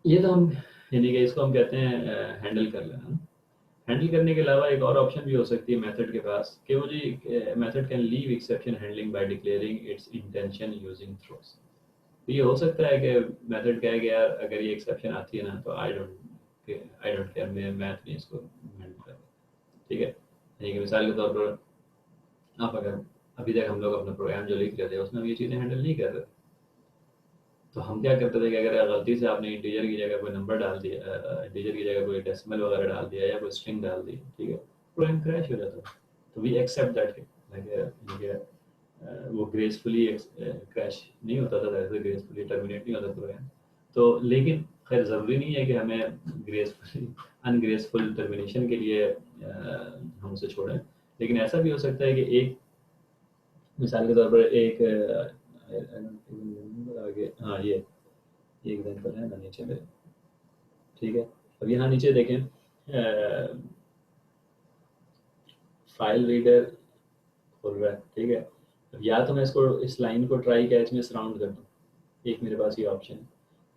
ये तो हम यानी कि इसको हम कहते हैं हैंडल कर लेना। हैंडल करने के अलावा एक और ऑप्शन भी हो सकती है मेथड के पास कि वो जी method can leave exception handling by declaring its intention using throws. तो ये हो सकता है कि मेथड कहे कि यार अगर ये एक्सेप्शन आती है ना तो आई डोंट केयर, मैं नहीं इसको हैंडल कर रहा, ठीक है। यानी कि मिसाल के तौर पर आप अगर अभी तक हम लोग अपना प्रोग्राम जो लिख रहे थे उसमें हम ये चीज़ें हैंडल नहीं कर रहे, तो हम क्या करते थे कि अगर गलती से आपने इंटीजर की जगह कोई नंबर डाल दिया, इंटीजर की जगह कोई डेसिमल वगैरह डाल दिया या कोई स्ट्रिंग डाल दी, ठीक है, प्रोग्राम क्रैश हो जाता है। तो वी एक्सेप्ट दैट वो ग्रेसफुली क्रैश नहीं होता था, ऐसे ग्रेसफुली टर्मिनेट नहीं होता प्रोग्राम। तो लेकिन खैर ज़रूरी नहीं है कि हमें ग्रेसफुली अनग्रेसफुल टर्मिनेशन के लिए हम उसे छोड़ें, लेकिन ऐसा भी हो सकता है कि एक मिसाल के तौर पर एक आगे, हाँ ये एग्जाम्पल है ना नीचे में, ठीक है। अब यहाँ नीचे देखें, फाइल रीडर खोल रहा है, ठीक है। अब या तो मैं इसको इस लाइन को ट्राई कैच में सराउंड कर दूँ, एक मेरे पास ये ऑप्शन है।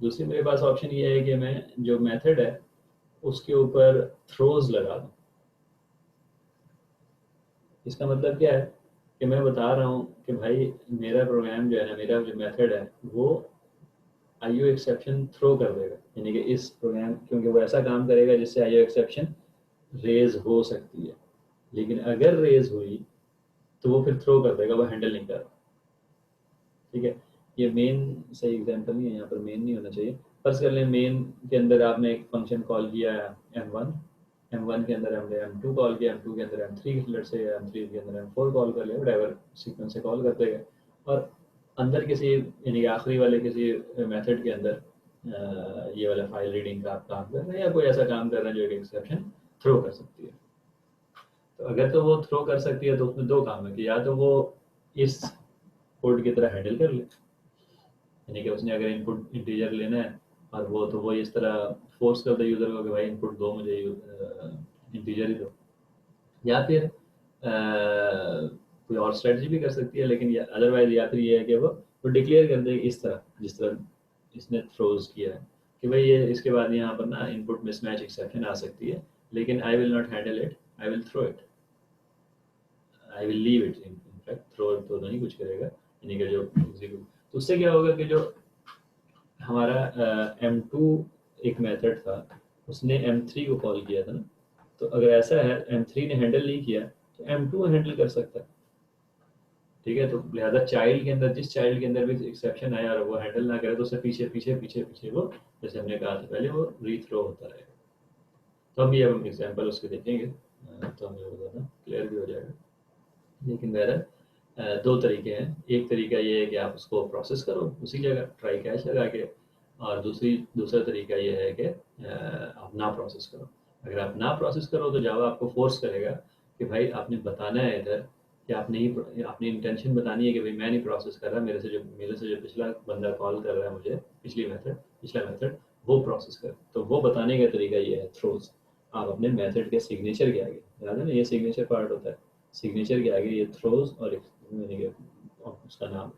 दूसरी मेरे पास ऑप्शन ये है कि मैं जो मेथड है उसके ऊपर थ्रोज लगा दूँ। इसका मतलब क्या है कि मैं बता रहा हूँ कि भाई मेरा प्रोग्राम जो है ना, मेरा जो मेथड है वो आईओ एक्सेप्शन थ्रो कर देगा, यानी कि इस प्रोग्राम, क्योंकि वो ऐसा काम करेगा जिससे आईओ एक्सेप्शन रेज हो सकती है, लेकिन अगर रेज हुई तो वो फिर थ्रो कर देगा, वो हैंडल नहीं कर रहा, ठीक है। ये मेन सही एग्जांपल नहीं है, यहाँ पर मेन नहीं होना चाहिए। फर्ज कर लें मेन के अंदर आपने एक फंक्शन कॉल किया है m1, m1 के अंदर हमने m2 कॉल किया, m2 के अंदर m3, लेट से m3 के अंदर m4 कॉल कर लिया, ड्राइवर सीक्वेंस से कॉल करते गए, और अंदर किसी यानी कि आखिरी वाले किसी मेथड के अंदर ये वाला फाइल रीडिंग का आप काम कर रहे हैं या कोई ऐसा काम कर रहे हैं जो एक एक्सेप्शन थ्रो कर सकती है। तो अगर तो वो थ्रो कर सकती है तो उसमें दो काम है कि या तो वो इस कोड की तरह हैंडल कर ले, यानी कि उसने अगर इनपुट इंटीजर लेना है और वो तो वो इस तरह फोर्स कर दे यूज़र को कि भाई इनपुट दो मुझे इंटीजर ही दो, या फिर कोई और स्ट्रेटजी भी कर सकती है, लेकिन अदरवाइज या फिर ये है कि वो डिक्लेयर कर दे इस तरह जिस तरह इसने थ्रोज किया है कि भाई ये इसके बाद यहाँ पर ना इनपुट मिसमैच एक्सेप्शन आ सकती है, लेकिन I will not handle it, I will throw it, I will leave it, in fact throw it तो नहीं कुछ करेगा, यानी कि जो एग्जीक्यूट। तो उससे क्या होगा कि जो हमारा M2 एक मेथड था उसने M3 को कॉल किया था ना, तो अगर ऐसा है M3 ने हैंडल नहीं किया तो M2 हैंडल कर सकता है, ठीक है। तो लिहाजा चाइल्ड के अंदर, जिस चाइल्ड के अंदर भी एक्सेप्शन आया और वो हैंडल ना करे तो उससे पीछे पीछे पीछे पीछे वो, जैसे हमने कहा था पहले, वो रीथ्रो होता रहेगा। तो अभी अब हम एग्जाम्पल उसके देखेंगे, तो हमें ज़्यादा क्लियर भी हो जाएगा। लेकिन बहरहाल दो तरीके हैं, एक तरीका ये है कि आप उसको प्रोसेस करो उसी जगह ट्राई कैच लगा के, और दूसरा तरीका ये है कि आप ना प्रोसेस करो। अगर आप ना प्रोसेस करो तो जावा आपको फोर्स करेगा कि भाई आपने बताना है इधर कि आप नहीं, अपनी इंटेंशन बतानी है कि भाई मैं नहीं प्रोसेस कर रहा, मेरे से जो पिछला बंदा कॉल कर रहा है मुझे, पिछला मेथड वो प्रोसेस कर। तो वो बताने का तरीका ये है थ्रोज। आप अपने मेथड के सिग्नेचर के आगे, याद है ना ये सिग्नेचर पार्ट होता है, सिग्नेचर के आगे ये थ्रोज और उसका नाम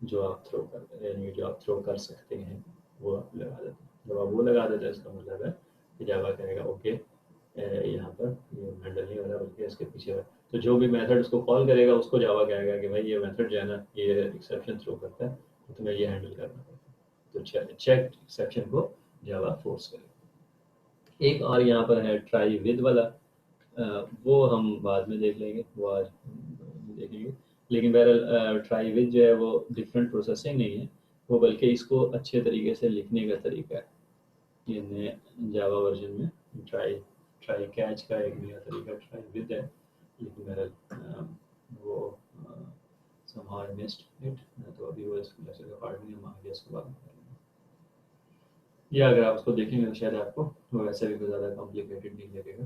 जो आप थ्रो कर, यानी जो आप थ्रो कर सकते हैं वो आप लगा देते हैं। जब आप वो लगा देते हैं इसका मतलब है कि जावा कहेगा ओके, यहाँ पर ये हैंडल नहीं हो रहा बल्कि इसके पीछे है। तो जो भी मेथड उसको कॉल करेगा उसको जावा कहेगा कि भाई ये मेथड जो है ना ये एक्सेप्शन थ्रो करता है, तो तुम्हें ये हैंडल करना पड़ता है। तो चेक एक्सेप्शन को जावा फोर्स करेगा। एक और यहाँ पर है ट्राई विद वाला, वो हम बाद में देख लेंगे, वो आज देखेंगे। लेकिन बहरहाल ट्राई विद जो है वो डिफरेंट प्रोसेसिंग नहीं है, वो बल्कि इसको अच्छे तरीके से लिखने का तरीका है। ये नए जावा वर्जन में ट्राई ट्राई कैच का एक नया तरीका ट्राई विद है, लेकिन बहरहाल वो somehow I missed it, तो अभी वो इसको लेक्चर का पार्ट नहीं, हम आगे इसको बाद में करेंगे। या अगर आप उसको देखेंगे तो शायद आपको वो वैसे भी कोई ज़्यादा कॉम्प्लिकेटेड नहीं लगेगा।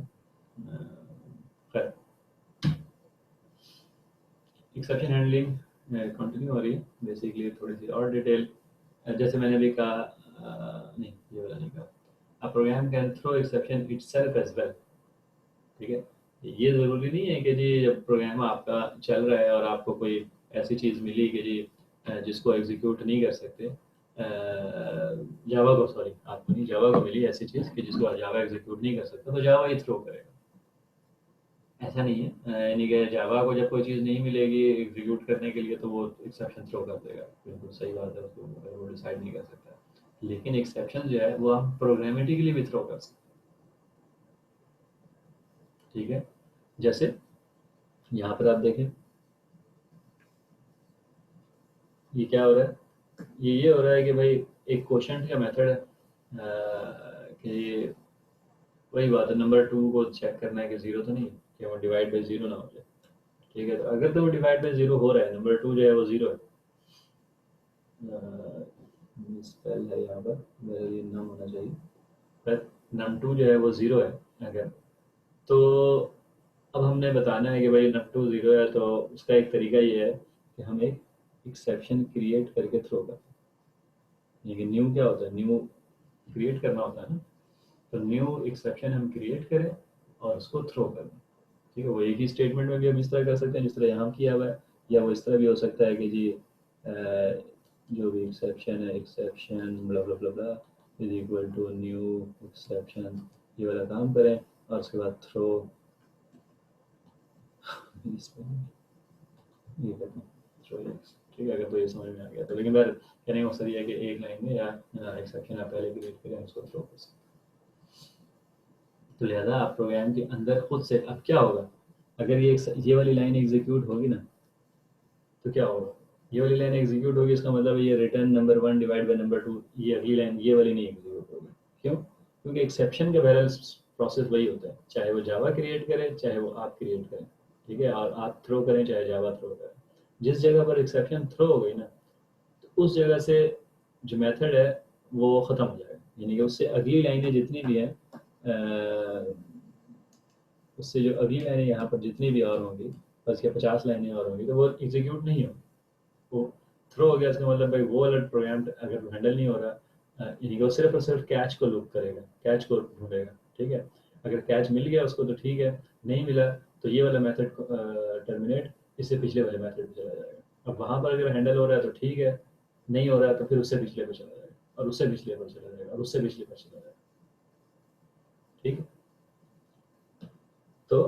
खैर, एक्सेप्शन हैंडलिंग कंटिन्यू हो रही है, बेसिकली थोड़ी सी और डिटेल, जैसे मैंने भी कहा, नहीं ये वाला नहीं कहा, uh program can throw exception itself as well, ठीक है। ये ज़रूरी नहीं है कि जी जब प्रोग्राम आपका चल रहा है और आपको कोई ऐसी चीज़ मिली कि जी जिसको एग्जीक्यूट नहीं कर सकते, जावा को, सॉरी आपको नहीं, जावा को मिली ऐसी चीज़ कि जिसको जावा एग्जीक्यूट नहीं कर सकता तो जावा ही थ्रो करेगा। ऐसा नहीं है, यानी कि जावा को जब कोई चीज़ नहीं मिलेगी एग्जीक्यूट करने के लिए तो वो एक्सेप्शन थ्रो कर देगा, बिल्कुल सही बात है, उसको वो डिसाइड नहीं कर सकता। लेकिन एक्सेप्शन जो है वो हम प्रोग्रामेटिकली भी थ्रो कर सकते हैं, ठीक है। जैसे यहाँ पर आप देखें, ये क्या हो रहा है, ये हो रहा है कि भाई एक क्वोशंट का मेथड है, कि वही बात है, नंबर टू को चेक करना है कि जीरो तो नहीं, कि वो डिवाइड बाई जीरो ना हो जाए, ठीक है। तो अगर तो वो डिवाइड बाई जीरो हो रहा है, नंबर टू जो है वो जीरो है, स्पेल है यहाँ पर, मेरा ये नम होना चाहिए, पर नम टू जो है वो जीरो है अगर, तो अब हमने बताना है कि भाई नम टू जीरो है, तो उसका एक तरीका ये है कि हम एक एक्सेप्शन क्रिएट करके थ्रो करते हैं। लेकिन न्यू क्या होता है, न्यू क्रिएट करना होता है ना, तो न्यू एक्सेप्शन हम क्रिएट करें और उसको थ्रो कर दें, ठीक है। वो एक ही स्टेटमेंट में भी हम इस तरह कर सकते हैं जिस तरह यहाँ किया हुआ है, या वो इस तरह भी हो सकता है कि जी जो भी एक्सेप्शन है, exception blah blah blah blah is equal to new exception, ये वाला काम करें और उसके बाद थ्रो, ये करते हैं थ्रो, ठीक है। अगर तो ये समझ में आ गया तो, लेकिन फिर कहने का मकसद ये है कि एक लाइन में या एक्सेप्शन आप पहले क्रिएट करें उसको थ्रो कर सकते हैं। तो लिहाजा आप प्रोग्राम के अंदर खुद से, अब क्या होगा अगर ये वाली लाइन एग्जीक्यूट होगी ना, तो क्या होगा, ये वाली लाइन एग्जीक्यूट होगी, इसका मतलब है ये return number one divide by number two, ये अगली लाइन ये वाली नहीं एग्जीक्यूट होगी। क्यों? क्योंकि एक्सेप्शन का बहरहाल प्रोसेस वही होता है, चाहे वो जावा क्रिएट करे चाहे वो आप क्रिएट करें, ठीक है, और आप थ्रो करें चाहे जावा थ्रो करें, जिस जगह पर एक्सेप्शन थ्रो हो गई ना, तो उस जगह से जो मेथड है वो ख़त्म हो जाएगा, यानी कि उससे अगली लाइनें जितनी भी हैं, उससे जो अगली लाइनें यहाँ पर जितनी भी और होंगी, बस के 50 लाइनें और होंगी, तो वो एग्जीक्यूट नहीं होंगी, वो थ्रो हो गया। इसका मतलब भाई वो अलर्ट प्रोग्राम अगर हैंडल नहीं हो रहा, यानी कि वो सिर्फ और सिर्फ कैच को लुक करेगा, कैच को ढूंढेगा, ठीक है। अगर कैच मिल गया उसको तो ठीक है, नहीं मिला तो ये वाला मेथड टर्मिनेट, इससे पिछले वाले मेथड पे चला जाएगा। अब वहाँ पर अगर हैंडल हो रहा है तो ठीक है, नहीं हो रहा है तो फिर उससे पिछले पर चला जाएगा, और उससे पिछले पर चला जाएगा, और उससे पिछले पर चला जाएगा, ठीक है। तो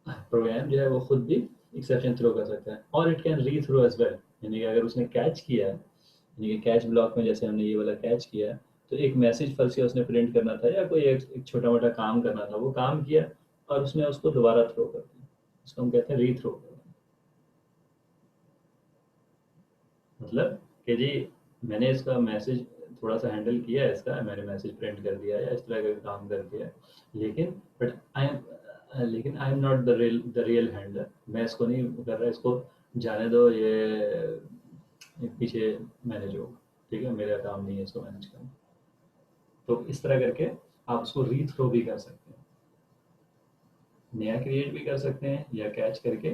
प्रोग्राम जो है वो खुद भी एक्सेप्शन थ्रो कर सकता है, और it can rethrow as well, यानी कि अगर उसने कैच किया है, यानी कि कैच ब्लॉक में जैसे हमने ये वाला कैच किया, तो एक मैसेज फर्स्ट से उसने प्रिंट करना था या कोई एक छोटा मोटा काम करना था, वो काम किया और उसने उसको दोबारा थ्रो कर दिया, उसको हम कहते हैं री थ्रो करना। मतलब कि जी मैंने इसका मैसेज थोड़ा सा हैंडल किया है, इसका मैंने मैसेज प्रिंट कर दिया या इस तरह का काम कर दिया, लेकिन but I am not the real handler, मैं इसको नहीं कर रहा, इसको जाने दो, ये पीछे मैनेज होगा, ठीक है, मेरा काम नहीं है इसको मैनेज करना। तो इस तरह करके आप उसको रीथ्रो भी कर सकते हैं, नया क्रिएट भी कर सकते हैं, या कैच करके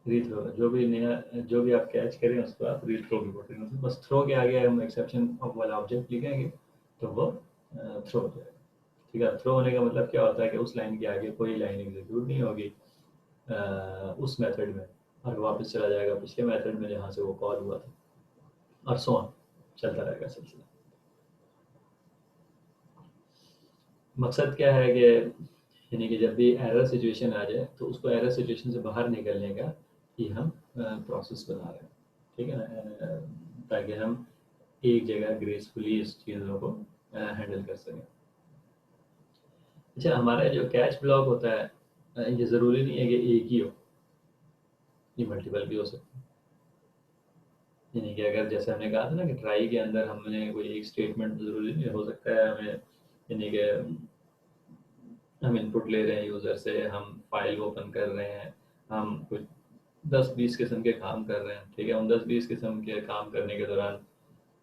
रीथ्रो, जो भी नया जो भी आप कैच करें उसको आप रीथ्रो भी बोलते हैं, बस थ्रो के आगे हम एक्सेप्शन ऑफ वाला ऑब्जेक्ट लिखेंगे तो वो थ्रो हो जाएगा, ठीक है। थ्रो होने का मतलब क्या होता है कि उस लाइन के आगे कोई लाइन एग्जीक्यूट नहीं होगी उस मेथड में, और वापस चला जाएगा पिछले मेथड में जहाँ से वो कॉल हुआ था, और सो ऑन, चलता रहेगा सिलसिला। मकसद क्या है कि यानी कि जब भी एरर सिचुएशन आ जाए तो उसको एरर सिचुएशन से बाहर निकलने का ही हम प्रोसेस बना रहे हैं, ठीक है ना, ताकि हम एक जगह ग्रेसफुली इस चीज़ों को हैंडल कर सकें। अच्छा, हमारा जो कैच ब्लॉक होता है, ये ज़रूरी नहीं है कि एक ही हो, ये मल्टीपल भी हो सकता है। यानी कि अगर जैसे हमने कहा था ना कि ट्राई के अंदर हमने कोई एक स्टेटमेंट, ज़रूरी नहीं हो सकता है हमें, यानी कि हम इनपुट ले रहे हैं यूज़र से, हम फाइल ओपन कर रहे हैं, हम कुछ 10-20 किस्म के काम कर रहे हैं, ठीक है। उन 10-20 किस्म के काम करने के दौरान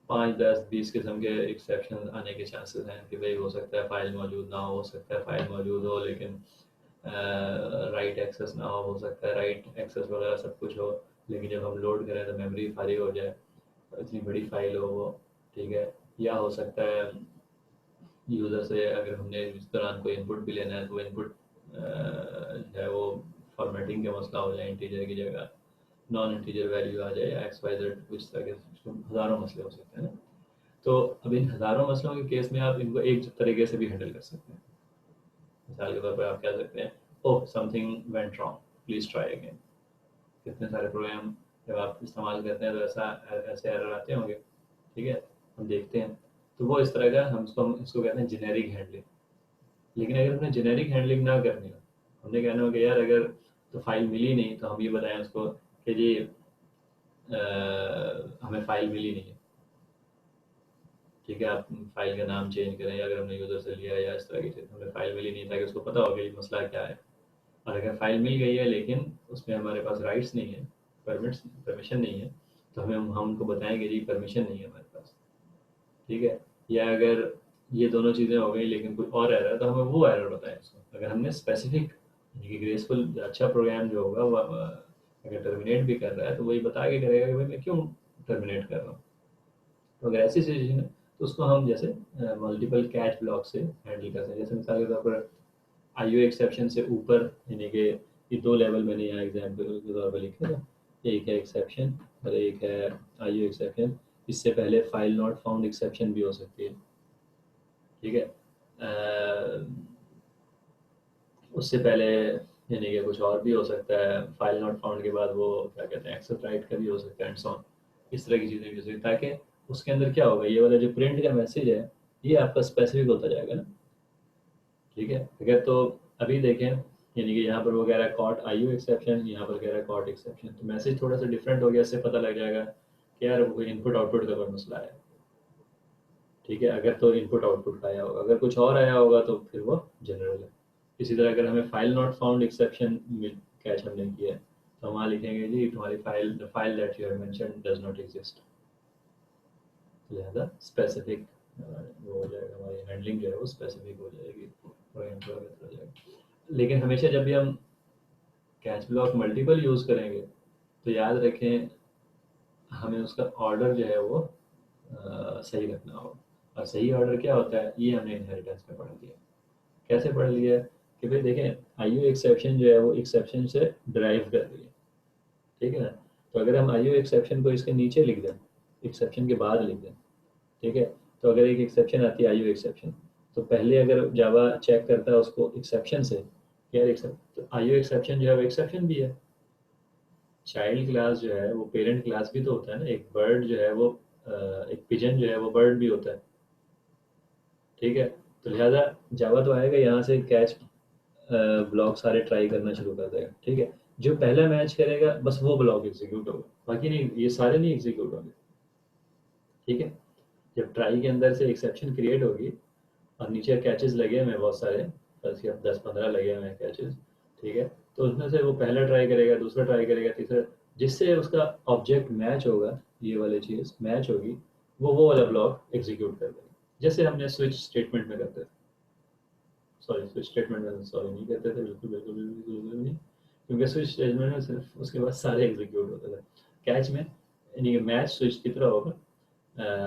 5-10-20 किस्म के एक्सेप्शन आने के चांसेस हैं कि भाई हो सकता है फाइल मौजूद ना हो सकता है फाइल मौजूद हो लेकिन राइट एक्सेस ना हो सकता है राइट एक्सेस वगैरह सब कुछ हो, लेकिन जब हम लोड करें तो मेमोरी खाली हो जाए, इतनी बड़ी फाइल हो वो, ठीक है। या हो सकता है यूज़र से अगर हमने इस दौरान कोई इनपुट भी लेना है तो वो इनपुट जो है वो फॉर्मेटिंग का मसला हो जाए, इंटीजर की जगह नॉन इंटीजर वैल्यू आ जाए, एक्स वाई जेड, कुछ तरह के हज़ारों मसले हो सकते हैं ना। तो अब इन हज़ारों मसलों के केस में आप इनको एक तरीके से भी हैंडल कर सकते हैं। मिसाल के तौर पर आप कह सकते हैं, oh something went wrong, please try again. कितने सारे प्रोग्राम जब आप इस्तेमाल करते हैं तो ऐसे एरर आते होंगे, ठीक है, हम देखते हैं। तो वो इस तरह का हम इसको कहते हैं जेनेरिक हैंडलिंग। लेकिन अगर हमने जेनेरिक हैंडलिंग ना करनी हो, हमने कहना हो कि यार अगर तो फाइल मिली नहीं, तो हम ये बताएं उसको कि जी हमें फाइल मिली नहीं है, ठीक है, आप फाइल का नाम चेंज करें, या अगर हमने यूज़र से लिया या इस तरह की चीज़, हमें फाइल मिली नहीं, ताकि उसको पता हो कि मसला क्या है। और अगर फाइल मिल गई है लेकिन उसमें हमारे पास राइट्स नहीं है, परमिशन नहीं है, तो हम उनको बताएंगे जी परमिशन नहीं है हमारे पास, ठीक है। या अगर ये दोनों चीज़ें हो गई लेकिन कोई और एरर है, तो हमें वो एरर बताएं उसको। अगर हमने स्पेसिफिक ग्रेसफुल अच्छा प्रोग्राम जो होगा वो अगर टर्मिनेट भी कर रहा है, तो वही बता के करेगा कि भाई मैं क्यों टर्मिनेट कर रहा हूँ। तो अगर ऐसी सिचुएशन है, तो उसको हम जैसे मल्टीपल कैच ब्लॉक से हैंडल करते हैं। जैसे मिसाल के तौर पर आईओ एक्सेप्शन से ऊपर, यानी कि ये दो लेवल मैंने यहाँ एग्जाम्पल के तौर पर लिखे हैं, एक है एक्सेप्शन और एक है आईओ एक्सेप्शन। इससे पहले फाइल नॉट फाउंड एक्सेप्शन भी हो सकती है, ठीक है। उससे पहले यानी कि कुछ और भी हो सकता है, फाइल नॉट फाउंड के बाद वो क्या कहते हैं एक्सेप्ट राइट का भी हो सकता है, एंड सो ऑन। इस तरह की चीज़ें भी हो सकती है, ताकि उसके अंदर क्या होगा, ये वाला जो प्रिंट का मैसेज है ये आपका स्पेसिफिक होता जाएगा ना, ठीक है। अगर तो अभी देखें, यानी कि यहाँ पर वो कह रहा है कॉट आईयू एक्सेप्शन, यहाँ पर कह रहा है कॉट एक्सेप्शन, तो मैसेज थोड़ा सा डिफरेंट हो गया, इससे पता लग जाएगा कि यार वो इनपुट आउटपुट का कोई मसला है, ठीक है। अगर तो इनपुट आउटपुट का आया होगा, अगर कुछ और आया होगा तो फिर वो जनरल है। इसी तरह अगर हमें file not found exception catch हमने किया है, तो हम वहाँ लिखेंगे जी तुम्हारी file, the file that you have mentioned does not exist. लिहाजा स्पेसिफिक वो हो जाएगा, हमारी हैंडलिंग जो है वो स्पेसिफिक हो जाएगी, हो जाएगा। लेकिन हमेशा जब भी हम कैच ब्लॉक मल्टीपल यूज़ करेंगे, तो याद रखें हमें उसका ऑर्डर जो है वो सही रखना होगा। और सही ऑर्डर क्या होता है, ये हमने इनहेरिटेंस में पढ़ लिया। कैसे पढ़ लिया कि भाई देखें आईयू एक्सेप्शन जो है वो एक्सेप्शन से ड्राइव कर रही है, ठीक है ना। तो अगर हम आईयू एक्सेप्शन को इसके नीचे लिख दें, एक्सेप्शन के बाद लिख दें, ठीक है, तो अगर एक एक्सेप्शन आती है आईयू एक्सेप्शन, तो पहले अगर जावा चेक करता है उसको एक्सेप्शन से, यार एक्सेप्ट, तो आईयू एक्सेप्शन जो है वो एक्सेप्शन भी है। चाइल्ड क्लास जो है वो पेरेंट क्लास भी तो होता है ना, एक बर्ड जो है वो एक पिजन जो है वो बर्ड भी होता है, ठीक है। तो लिहाजा जावा तो आएगा यहाँ से कैच ब्लॉक सारे ट्राई करना शुरू कर देगा, ठीक है। जो पहला मैच करेगा बस वो ब्लॉक एग्जीक्यूट होगा, बाकी नहीं, ये सारे नहीं एग्जीक्यूट होंगे, ठीक है। जब ट्राई के अंदर से एक्सेप्शन क्रिएट होगी और नीचे कैचेस लगे हुए हैं बहुत सारे, 10-15 लगे हुए हैं कैचेस, ठीक है। तो उसमें से वो पहला ट्राई करेगा, दूसरा ट्राई करेगा, तीसरा, जिससे उसका ऑब्जेक्ट मैच होगा, ये वाली चीज़ मैच होगी, वो वाला ब्लॉक एग्जीक्यूट कर देगा, जैसे हमने स्विच स्टेटमेंट में करते थे। सॉरी, स्विच स्टेटमेंट में सॉरी नहीं करते थे, बिल्कुल बिल्कुल बिल्कुल बिल्कुल नहीं, क्योंकि स्विच स्टेटमेंट में सिर्फ उसके बाद सारे एग्जीक्यूट होते थे। कैच में यानी कि मैच स्विच की तरह होगा,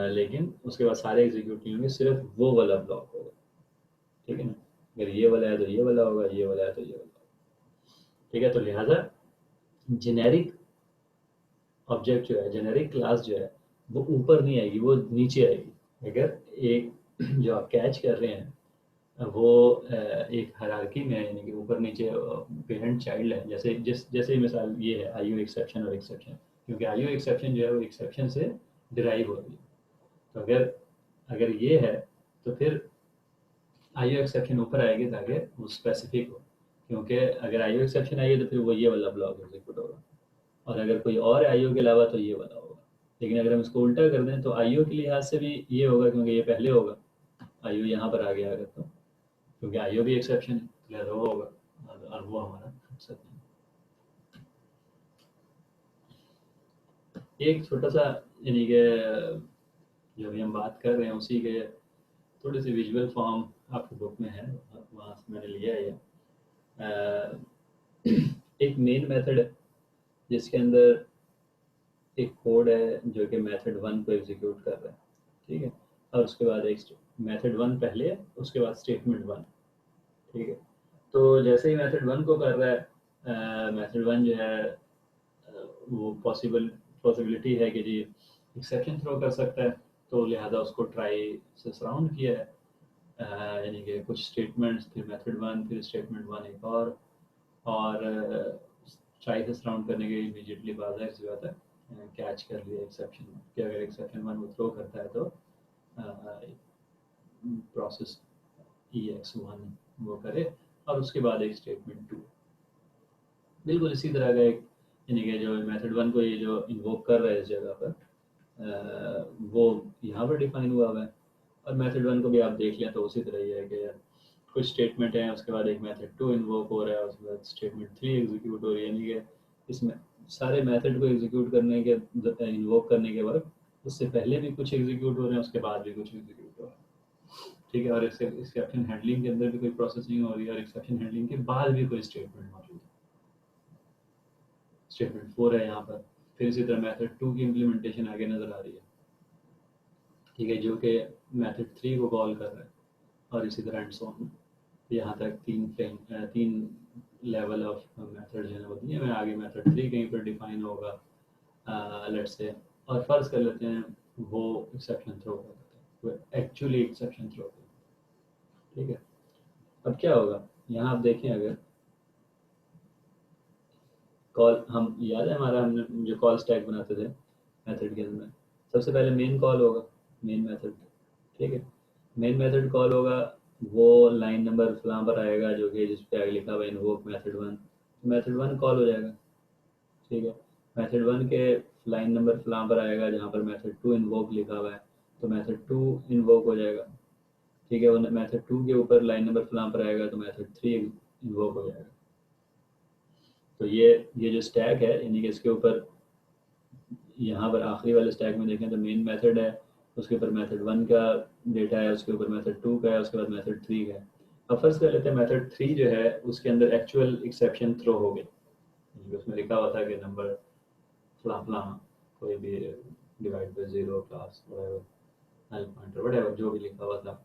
लेकिन उसके बाद सारे एग्जीक्यूट नहीं होंगे, सिर्फ वो वाला ब्लॉक होगा, ठीक है ना। अगर ये वाला है तो ये वाला होगा, ये वाला है तो ये वाला होगा, ठीक है। तो लिहाजा जेनेरिक ऑब्जेक्ट जो है, जेनेरिक क्लास जो है, वो ऊपर नहीं आएगी, वो नीचे आएगी। अगर एक जो आप कैच कर रहे हैं वो एक हायरार्की में है, यानी कि ऊपर नीचे पेरेंट चाइल्ड है, जैसे मिसाल ये है आईयू एक्सेप्शन और एक्सेप्शन, क्योंकि आईयू एक्सेप्शन जो है वो एक्सेप्शन से डिराइव हो रही है। तो अगर अगर ये है, तो फिर आईओ एक्सेप्शन ऊपर आएगी ताकि वो स्पेसिफिक हो, क्योंकि अगर आईओ एक्सेप्शन आएगी तो फिर वो ये वाला ब्लॉक एग्जीक्यूट होगा, और अगर कोई और आईओ के अलावा तो ये वाला होगा। लेकिन अगर हम इसको उल्टा कर दें तो आईओ के लिहाज से भी ये होगा, क्योंकि ये पहले होगा, आईओ यहाँ पर आ गया अगर, तो क्योंकि आईओ भी एक्सेप्शन है, लिहाजा वो होगा, और वो हमारा एक्सेप्शन। एक छोटा सा, यानी कि जो अभी हम बात कर रहे हैं उसी के थोड़ी सी विजुअल फॉर्म आपकी बुक में है, वहाँ से मैंने लिया है ये। एक मेन मेथड है जिसके अंदर एक कोड है जो कि मेथड वन को एग्जीक्यूट कर रहा है, ठीक है। और उसके बाद एक मेथड वन पहले है, उसके बाद स्टेटमेंट वन, ठीक है। तो जैसे ही मेथड 1 को कर रहा है, मेथड 1 जो है वो पॉसिबिलिटी है कि जी एक्सेप्शन थ्रो कर सकता है, तो लिहाजा उसको ट्राई से सराउंड किया है, यानी कि कुछ स्टेटमेंट्स, फिर मेथड 1, फिर स्टेटमेंट 1 एक और ट्राई से सराउंड करने के इमीडिएटली बाद है इसी बात है कैच कर लिया एक्सेप्शन कि अगर एक्सेप्शन 1 वो थ्रो करता है तो प्रोसेस ex1 वो करे और उसके बाद एक स्टेटमेंट 2। बिल्कुल इसी तरह का एक, यानी कि जो मेथड 1 को ये जो इन्वोक कर रहा है इस जगह पर, वो यहाँ पर डिफाइन हुआ है। और मेथड 1 को भी आप देख लें तो उसी तरह ही है कि कुछ स्टेटमेंट है, उसके बाद एक मेथड 2 इन्वोक हो रहा है, उसके बाद स्टेटमेंट 3 एग्जीक्यूट हो रही है, यानी कि इसमें सारे मेथड को एग्जीक्यूट करने के, इन्वोक करने के वक्त उससे पहले भी कुछ एग्जीक्यूट हो रहे हैं, उसके बाद भी कुछ एग्जीक्यूट हो रहा है। ठीक है, और एक्सेप्शन हैंडलिंग के अंदर भी कोई प्रोसेसिंग हो रही है, और एक्सेप्शन हैंडलिंग के बाद भी कोई स्टेटमेंट मौजूद है। स्टेटमेंट 4 है यहाँ पर, फिर इसी तरह मेथड 2 की इम्प्लीमेंटेशन आगे नज़र आ रही है, ठीक है, जो कि मेथड 3 को कॉल कर रहा है, और इसी तरह एंड सो ऑन। यहाँ तक तीन लेवल ऑफ मेथड जो है वो दिए। मैं आगे मेथड 3 कहीं पर डिफाइन होगा लेट्स से, और फर्ज कर लेते हैं वो एक्सेप्शन थ्रो कर देते हैं, वो एक्चुअली एक्सेप्शन थ्रो कर, ठीक है। अब क्या होगा, यहाँ आप देखें, अगर कॉल, हम याद है हमारा, हमने जो कॉल स्टैक बनाते थे मेथड के अंदर, सबसे पहले मेन कॉल होगा, मेन मेथड, ठीक है। मेन मेथड कॉल होगा, वो लाइन नंबर फलां पर आएगा जो कि जिस पे आगे लिखा हुआ इन्वोक मेथड 1, मेथड 1 कॉल हो जाएगा, ठीक है। मेथड 1 के लाइन नंबर फलां पर आएगा जहाँ पर मेथड 2 इन्वोक लिखा हुआ है, तो मेथड 2 इन्वोक हो जाएगा, ठीक है। वो मेथड 2 के ऊपर लाइन नंबर फलां पर आएगा तो मेथड 3 इन्वोक हो जाएगा। तो ये जो स्टैक है, यानी कि इसके ऊपर, यहाँ पर आखिरी वाले स्टैक में देखें तो मेन मेथड है, उसके ऊपर मेथड 1 का डेटा है, उसके ऊपर मेथड 2 का है, उसके बाद मेथड 3 का है। अब फर्स्ट कर लेते हैं मेथड 3 जो है उसके अंदर एक्चुअल एक्सेप्शन थ्रो हो गया, उसमें लिखा हुआ था कि नंबर फलां फलां कोई भी divide by 0 class null pointer whatever जो भी लिखा हुआ था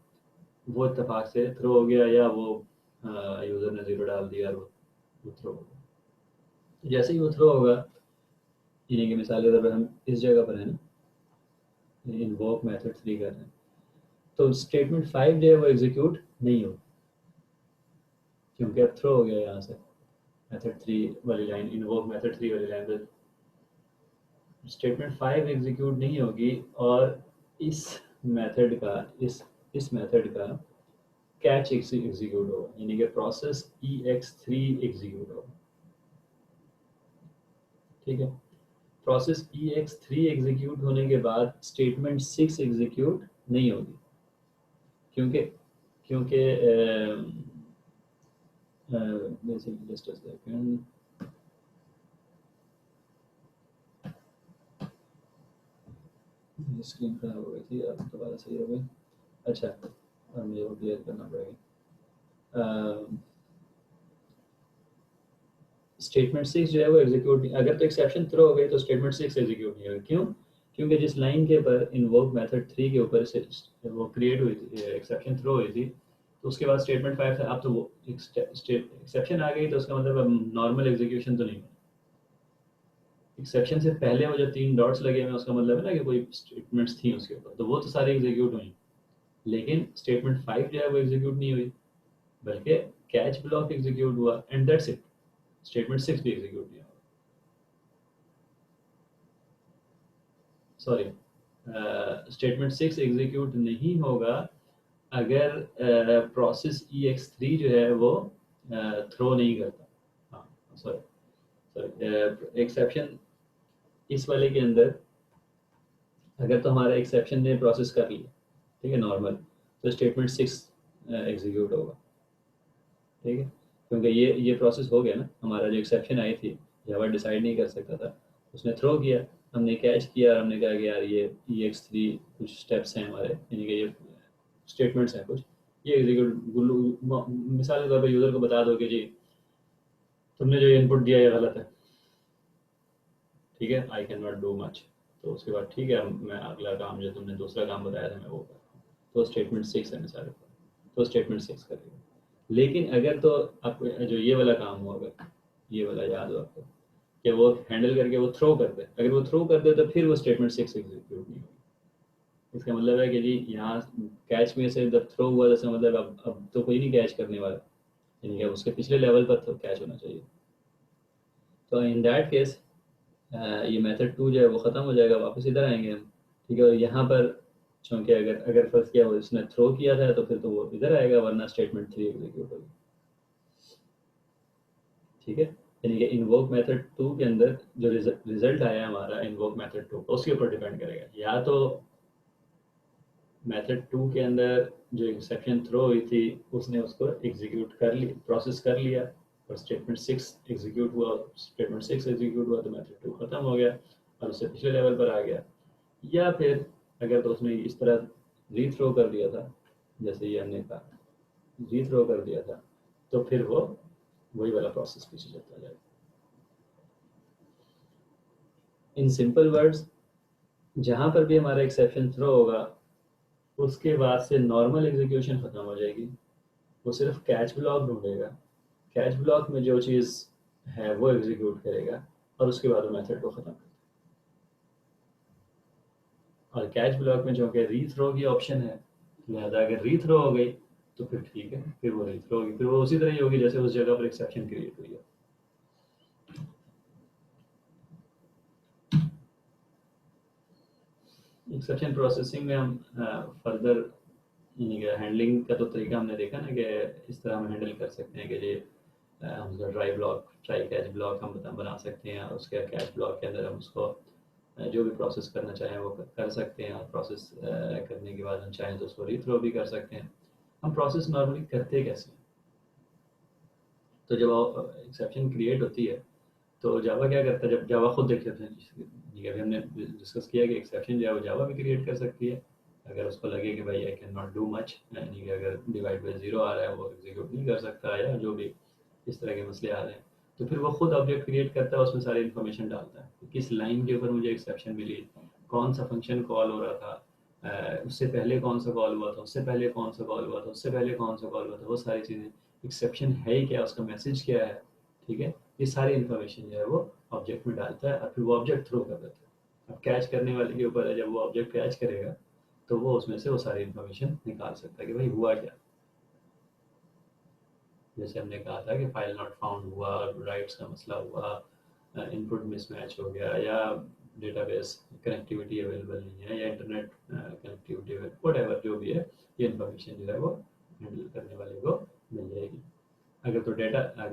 वो इत्तेफाक से थ्रो हो गया, या वो यूज़र ने 0 डाल दिया और वो थ्रो हो गया। जैसे ही वो थ्रो होगा, यानी कि मिसाल के तौर पर हम इस जगह पर है ना, इन्वोक मेथड 3 कर रहे हैं, तो स्टेटमेंट 5 जो है वो एग्जीक्यूट नहीं होगी, क्योंकि अब थ्रो हो गया यहाँ से मेथड 3 वाली लाइन, इन्वोक मेथड 3 वाली लाइन पर स्टेटमेंट 5 एग्जीक्यूट नहीं होगी, और इस मेथड का, इस मेथड का कैच एग्जीक्यूट होगा, यानी कि प्रोसेस ex3 एग्जीक्यूट होगा, ठीक है। प्रोसेस ex3 एग्जीक्यूट होने के बाद स्टेटमेंट 6 एग्जीक्यूट नहीं होगी, क्योंकि क्योंकि जस्ट अ सेकंड, स्क्रीन खराब हो गई थी, अब दोबारा सही हो गई। अच्छा, अब मुझे वो क्लियर करना पड़ेगा। स्टेटमेंट 6 जो है वो एग्जीक्यूट नहीं, अगर तो एक्सेप्शन थ्रो हो गई तो स्टेटमेंट 6 एग्जीक्यूट नहीं होगा। क्यों? क्योंकि जिस लाइन के ऊपर इन्वोक मेथड 3 के ऊपर से वो क्रिएट हुई थी, एक्सेप्शन थ्रो हुई थी, तो उसके बाद स्टेटमेंट 5 था, अब तो वो एक्सेप्शन आ गई, तो उसका मतलब अब नॉर्मल एग्जीक्यूशन तो नहीं, एक्सेप्शन से पहले वो जो 3 डॉट्स लगे हुए हैं उसका मतलब है ना कि कोई स्टेटमेंट्स थी उसके ऊपर, तो वो तो सारी एग्जीक्यूट हुई, लेकिन स्टेटमेंट 5 जो है वो एग्जीक्यूट नहीं हुई, बल्कि कैच ब्लॉक एग्जीक्यूट हुआ, एंड दैट्स इट। स्टेटमेंट 6 भी एग्जीक्यूट नहीं हुआ, सॉरी, स्टेटमेंट 6 एग्जीक्यूट नहीं होगा अगर प्रोसेस ex3 जो है वो थ्रो नहीं करता। हाँ, सॉरी सॉरी, एक्सेप्शन इस वाले के अंदर अगर तो हमारा एक्सेप्शन ने प्रोसेस कर लिया, ठीक है, नॉर्मल, तो स्टेटमेंट 6 एग्जीक्यूट होगा, ठीक है, क्योंकि ये प्रोसेस हो गया ना, हमारा जो एक्सेप्शन आई थी, जावा डिसाइड नहीं कर सकता था, उसने थ्रो किया, हमने कैच किया और हमने कहा कि यार ये ex3 कुछ स्टेप्स हैं हमारे, यानी कि ये स्टेटमेंट्स हैं कुछ, ये एग्जीक्यूट, मिसाल के तौर पर यूज़र को बता दो कि जी तुमने जो इनपुट दिया ये गलत है, ठीक है, I can not do much, तो उसके बाद ठीक है, मैं अगला काम जो तुमने दूसरा काम बताया था मैं वो कर रहा हूँ, तो स्टेटमेंट 6 है मिसाल, तो स्टेटमेंट 6 करेगा। लेकिन अगर तो आपको जो ये वाला काम होगा, ये वाला याद हो आपको, कि वो हैंडल करके वो थ्रो कर दे, अगर वो थ्रो कर दे तो फिर वो स्टेटमेंट 6 एग्जीक्यूट नहीं होगी। इसका मतलब है कि जी यहाँ कैच में से जब थ्रो हुआ, जैसे मतलब अब तो कोई नहीं कैच करने वाला, यानी कि अब उसके पिछले लेवल पर तो कैच होना चाहिए। तो इन दैट केस ये मेथड 2 जो है वो ख़त्म हो जाएगा, वापस इधर आएंगे हम। ठीक है, और यहाँ पर चूँकि अगर अगर फर्स्ट किया वो इसने थ्रो किया था तो फिर तो वो इधर आएगा, वरना स्टेटमेंट 3 एग्जीक्यूट होगी। ठीक है, यानी कि इन्वोक मेथड 2 के अंदर जो रिजल्ट आया हमारा इन्वोक मेथड 2 उसके ऊपर डिपेंड करेगा, या तो मेथड 2 के अंदर जो एक्सेप्शन थ्रो हुई थी उसने उसको एग्जीक्यूट कर लिया, प्रोसेस कर लिया, और स्टेटमेंट 6 एग्जीक्यूट हुआ, स्टेटमेंट 6 एग्जीक्यूट हुआ तो मेथड 2 खत्म हो गया और उससे पिछले लेवल पर आ गया। या फिर अगर तो उसने इस तरह रीथ्रो कर दिया था, जैसे ये हमने कहा रीथ्रो कर दिया था, तो फिर वो वही वाला प्रोसेस पीछे चलता जाएगा। इन सिंपल वर्ड्स, जहाँ पर भी हमारा एक्सेप्शन थ्रो होगा उसके बाद से नॉर्मल एग्जीक्यूशन खत्म हो जाएगी, वो सिर्फ कैच ब्लॉक ढूंढेगा, कैच ब्लॉक में जो चीज़ है वो एग्जीक्यूट करेगा और उसके बाद वो मेथड को ख़त्म कर देगा। और कैच ब्लॉक में जो कि रीथ्रो की ऑप्शन है, लिहाजा अगर रीथ्रो हो गई तो फिर ठीक है, फिर वो रीथ्रो होगी, फिर वो उसी तरह ही होगी जैसे उस जगह पर एक्सेप्शन क्रिएट हुई है। एक्सेप्शन प्रोसेसिंग में हम फर्दर हैंडलिंग का तो तरीका हमने देखा ना कि इस तरह हम हैंडल कर सकते हैं कि ये हम उसका try block, try catch block हम बना सकते हैं, और उसके कैच ब्लॉक के अंदर हम उसको जो भी प्रोसेस करना चाहें वो कर सकते हैं, और प्रोसेस करने के बाद हम चाहें तो उसको रीथ्रो भी कर सकते हैं। हम प्रोसेस नॉर्मली करते कैसे हैं? तो जब एक्सेप्शन क्रिएट होती है तो जावा क्या करता है, जब जावा खुद देख लेते हैं, ये अभी हमने डिस्कस किया कि एक्सेप्शन जो है वो जावा भी क्रिएट कर सकती है, अगर उसको लगे कि भाई I can not do much, यानी कि अगर डिवाइड बाई ज़ीरो आ रहा है वो एग्जीक्यूट नहीं कर सकता, या जो भी इस तरह के मसले आ रहे हैं, तो फिर वो खुद ऑब्जेक्ट क्रिएट करता है, उसमें सारी इन्फॉर्मेशन डालता है कि किस लाइन के ऊपर मुझे एक्सेप्शन मिली, कौन सा फंक्शन कॉल हो रहा था, उससे पहले कौन सा कॉल हुआ था, उससे पहले कौन सा कॉल हुआ था, उससे पहले कौन सा कॉल हुआ था, वो सारी चीज़ें, एक्सेप्शन है ही क्या, उसका मैसेज क्या है। ठीक है, ये सारी इन्फॉर्मेशन जो है वो ऑब्जेक्ट में डालता है और फिर वो ऑब्जेक्ट थ्रो कर देता है। अब कैच करने वाले के ऊपर है, जब वो ऑब्जेक्ट कैच करेगा तो वो उसमें से वो सारी इन्फॉर्मेशन निकाल सकता है कि भाई हुआ क्या। जैसे हमने कहा था कि फाइल नॉट फाउंड हुआ, राइट्स का मसला हुआ, इनपुट मिसमैच हो गया, या डेटाबेस कनेक्टिविटी अवेलेबल नहीं है, या इंटरनेट कनेक्टिविटी वट जो भी है, ये इन्फॉर्मेशन जो है वो हैंडल करने वाले को मिल जाएगी। अगर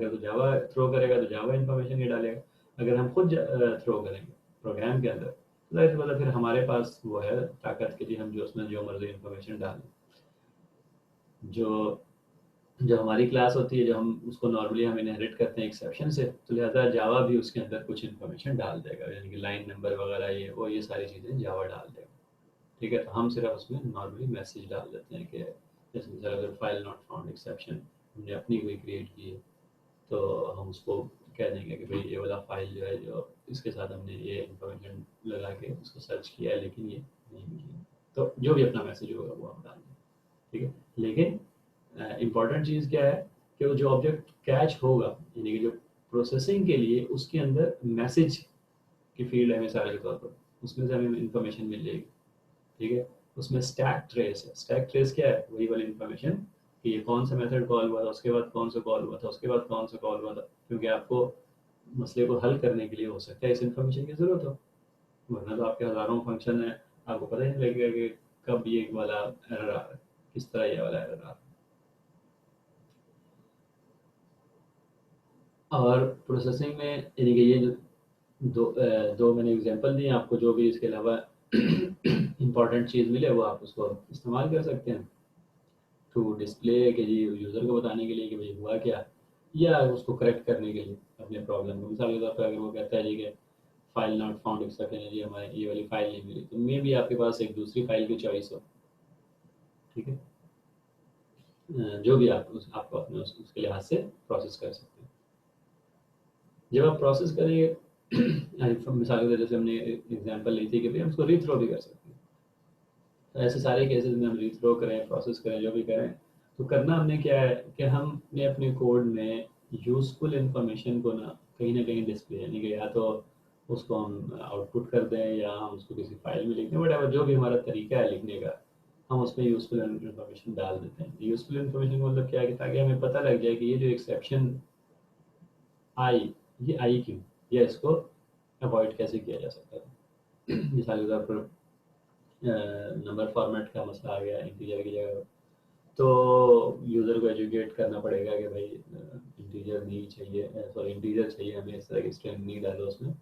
तो जावा थ्रो करेगा तो जावा इन्फॉर्मेशन ही डालेगा, अगर हम खुद थ्रो करेंगे प्रोग्राम के अंदर तो जाहिर सी बात है फिर हमारे पास वो है ताकत के लिए हम जो उसमें जो मर्जी इन्फॉर्मेशन डालें। जो जो हमारी क्लास होती है, जो हम उसको नॉर्मली हम इनहेरिट करते हैं एक्सेप्शन से, तो लिहाजा जावा भी उसके अंदर कुछ इन्फॉर्मेशन डाल देगा, यानी कि लाइन नंबर वगैरह ये सारी चीज़ें जावा डाल देगा। ठीक है, तो हम सिर्फ उसमें नॉर्मली मैसेज डाल देते हैं कि जैसे मिसाल अगर फाइल नॉट फाउंड एक्सेप्शन हमने अपनी कोई क्रिएट की है तो हम उसको कह देंगे कि भाई ये वाला फाइल जो है, जो इसके साथ हमने ये इंफॉर्मेशन लगा के उसको सर्च किया है लेकिन ये नहीं मिली, तो जो भी अपना मैसेज होगा वो हम डाल दें। ठीक है, लेकिन इम्पॉर्टेंट चीज़ क्या है कि वो जो ऑब्जेक्ट कैच होगा, यानी कि जो प्रोसेसिंग के लिए उसके अंदर मैसेज की फील्ड है मिसाल के तौर पर, उसमें से हमें इंफॉर्मेशन मिल जाएगी। ठीक है, उसमें स्टैक ट्रेस है, स्टैक ट्रेस क्या है, वही वाली इन्फॉर्मेशन कि ये कौन सा मेथड कॉल हुआ था, उसके बाद कौन सा कॉल हुआ था, उसके बाद कौन सा कॉल हुआ था, क्योंकि आपको मसले को हल करने के लिए हो सकता है इस इन्फॉर्मेशन की ज़रूरत हो, वरना तो आपके हज़ारों फंक्शन है, आपको पता ही नहीं लगेगा कि कब ये वाला एरर आ रहा है, किस तरह ये वाला एरर आ रहा है। और प्रोसेसिंग में यानी कि ये जो दो मैंने एग्जांपल दिए आपको, जो भी इसके अलावा इम्पोर्टेंट चीज़ मिले वो आप उसको इस्तेमाल कर सकते हैं टू डिस्प्ले के जी यूज़र को बताने के लिए कि भाई हुआ क्या, या उसको करेक्ट करने के लिए अपने प्रॉब्लम को। मिसाल के तौर पर अगर वो कहता है जी कि फाइल नॉट फाउंड एक्सेप्शन है जी, हमारे ये वाली फाइल नहीं मिली, तो मे भी आपके पास एक दूसरी फाइल की चॉइस हो। ठीक है, जो भी आपको अपने उसके लिहाज से प्रोसेस कर सकते हैं। जब आप प्रोसेस करेंगे मिसाल के तौर जैसे हमने एग्जांपल ली थी कि भाई हम उसको रीथ्रो भी कर सकते हैं, तो ऐसे सारे केसेस में हम रीथ्रो करें, प्रोसेस करें, जो भी करें, तो करना हमने क्या है कि हमने अपने कोड में यूज़फुल इंफॉर्मेशन को ना कहीं डिस्प्ले, यानी कि या तो उसको हम आउटपुट कर दें या हम उसको किसी फाइल में लिख दें, वट जो भी हमारा तरीका है लिखने का, हम उसमें यूज़फुल इंफॉर्मेशन डाल देते हैं। यूज़फुल इंफॉर्मेशन का मतलब क्या है कि ताकि हमें पता लग जाए कि ये जो एक्सेप्शन आई, ये आई क्यों, या इसको अवॉइड कैसे किया जा सकता है। मिसाल के तौर पर नंबर फॉर्मेट का मसला आ गया इंटीजर की जगह, तो यूज़र को एजुकेट करना पड़ेगा कि भाई इंटीजर नहीं चाहिए, सॉरी इंटीजर चाहिए हमें, इस तरह की स्ट्रिंग नहीं डालो उसमें,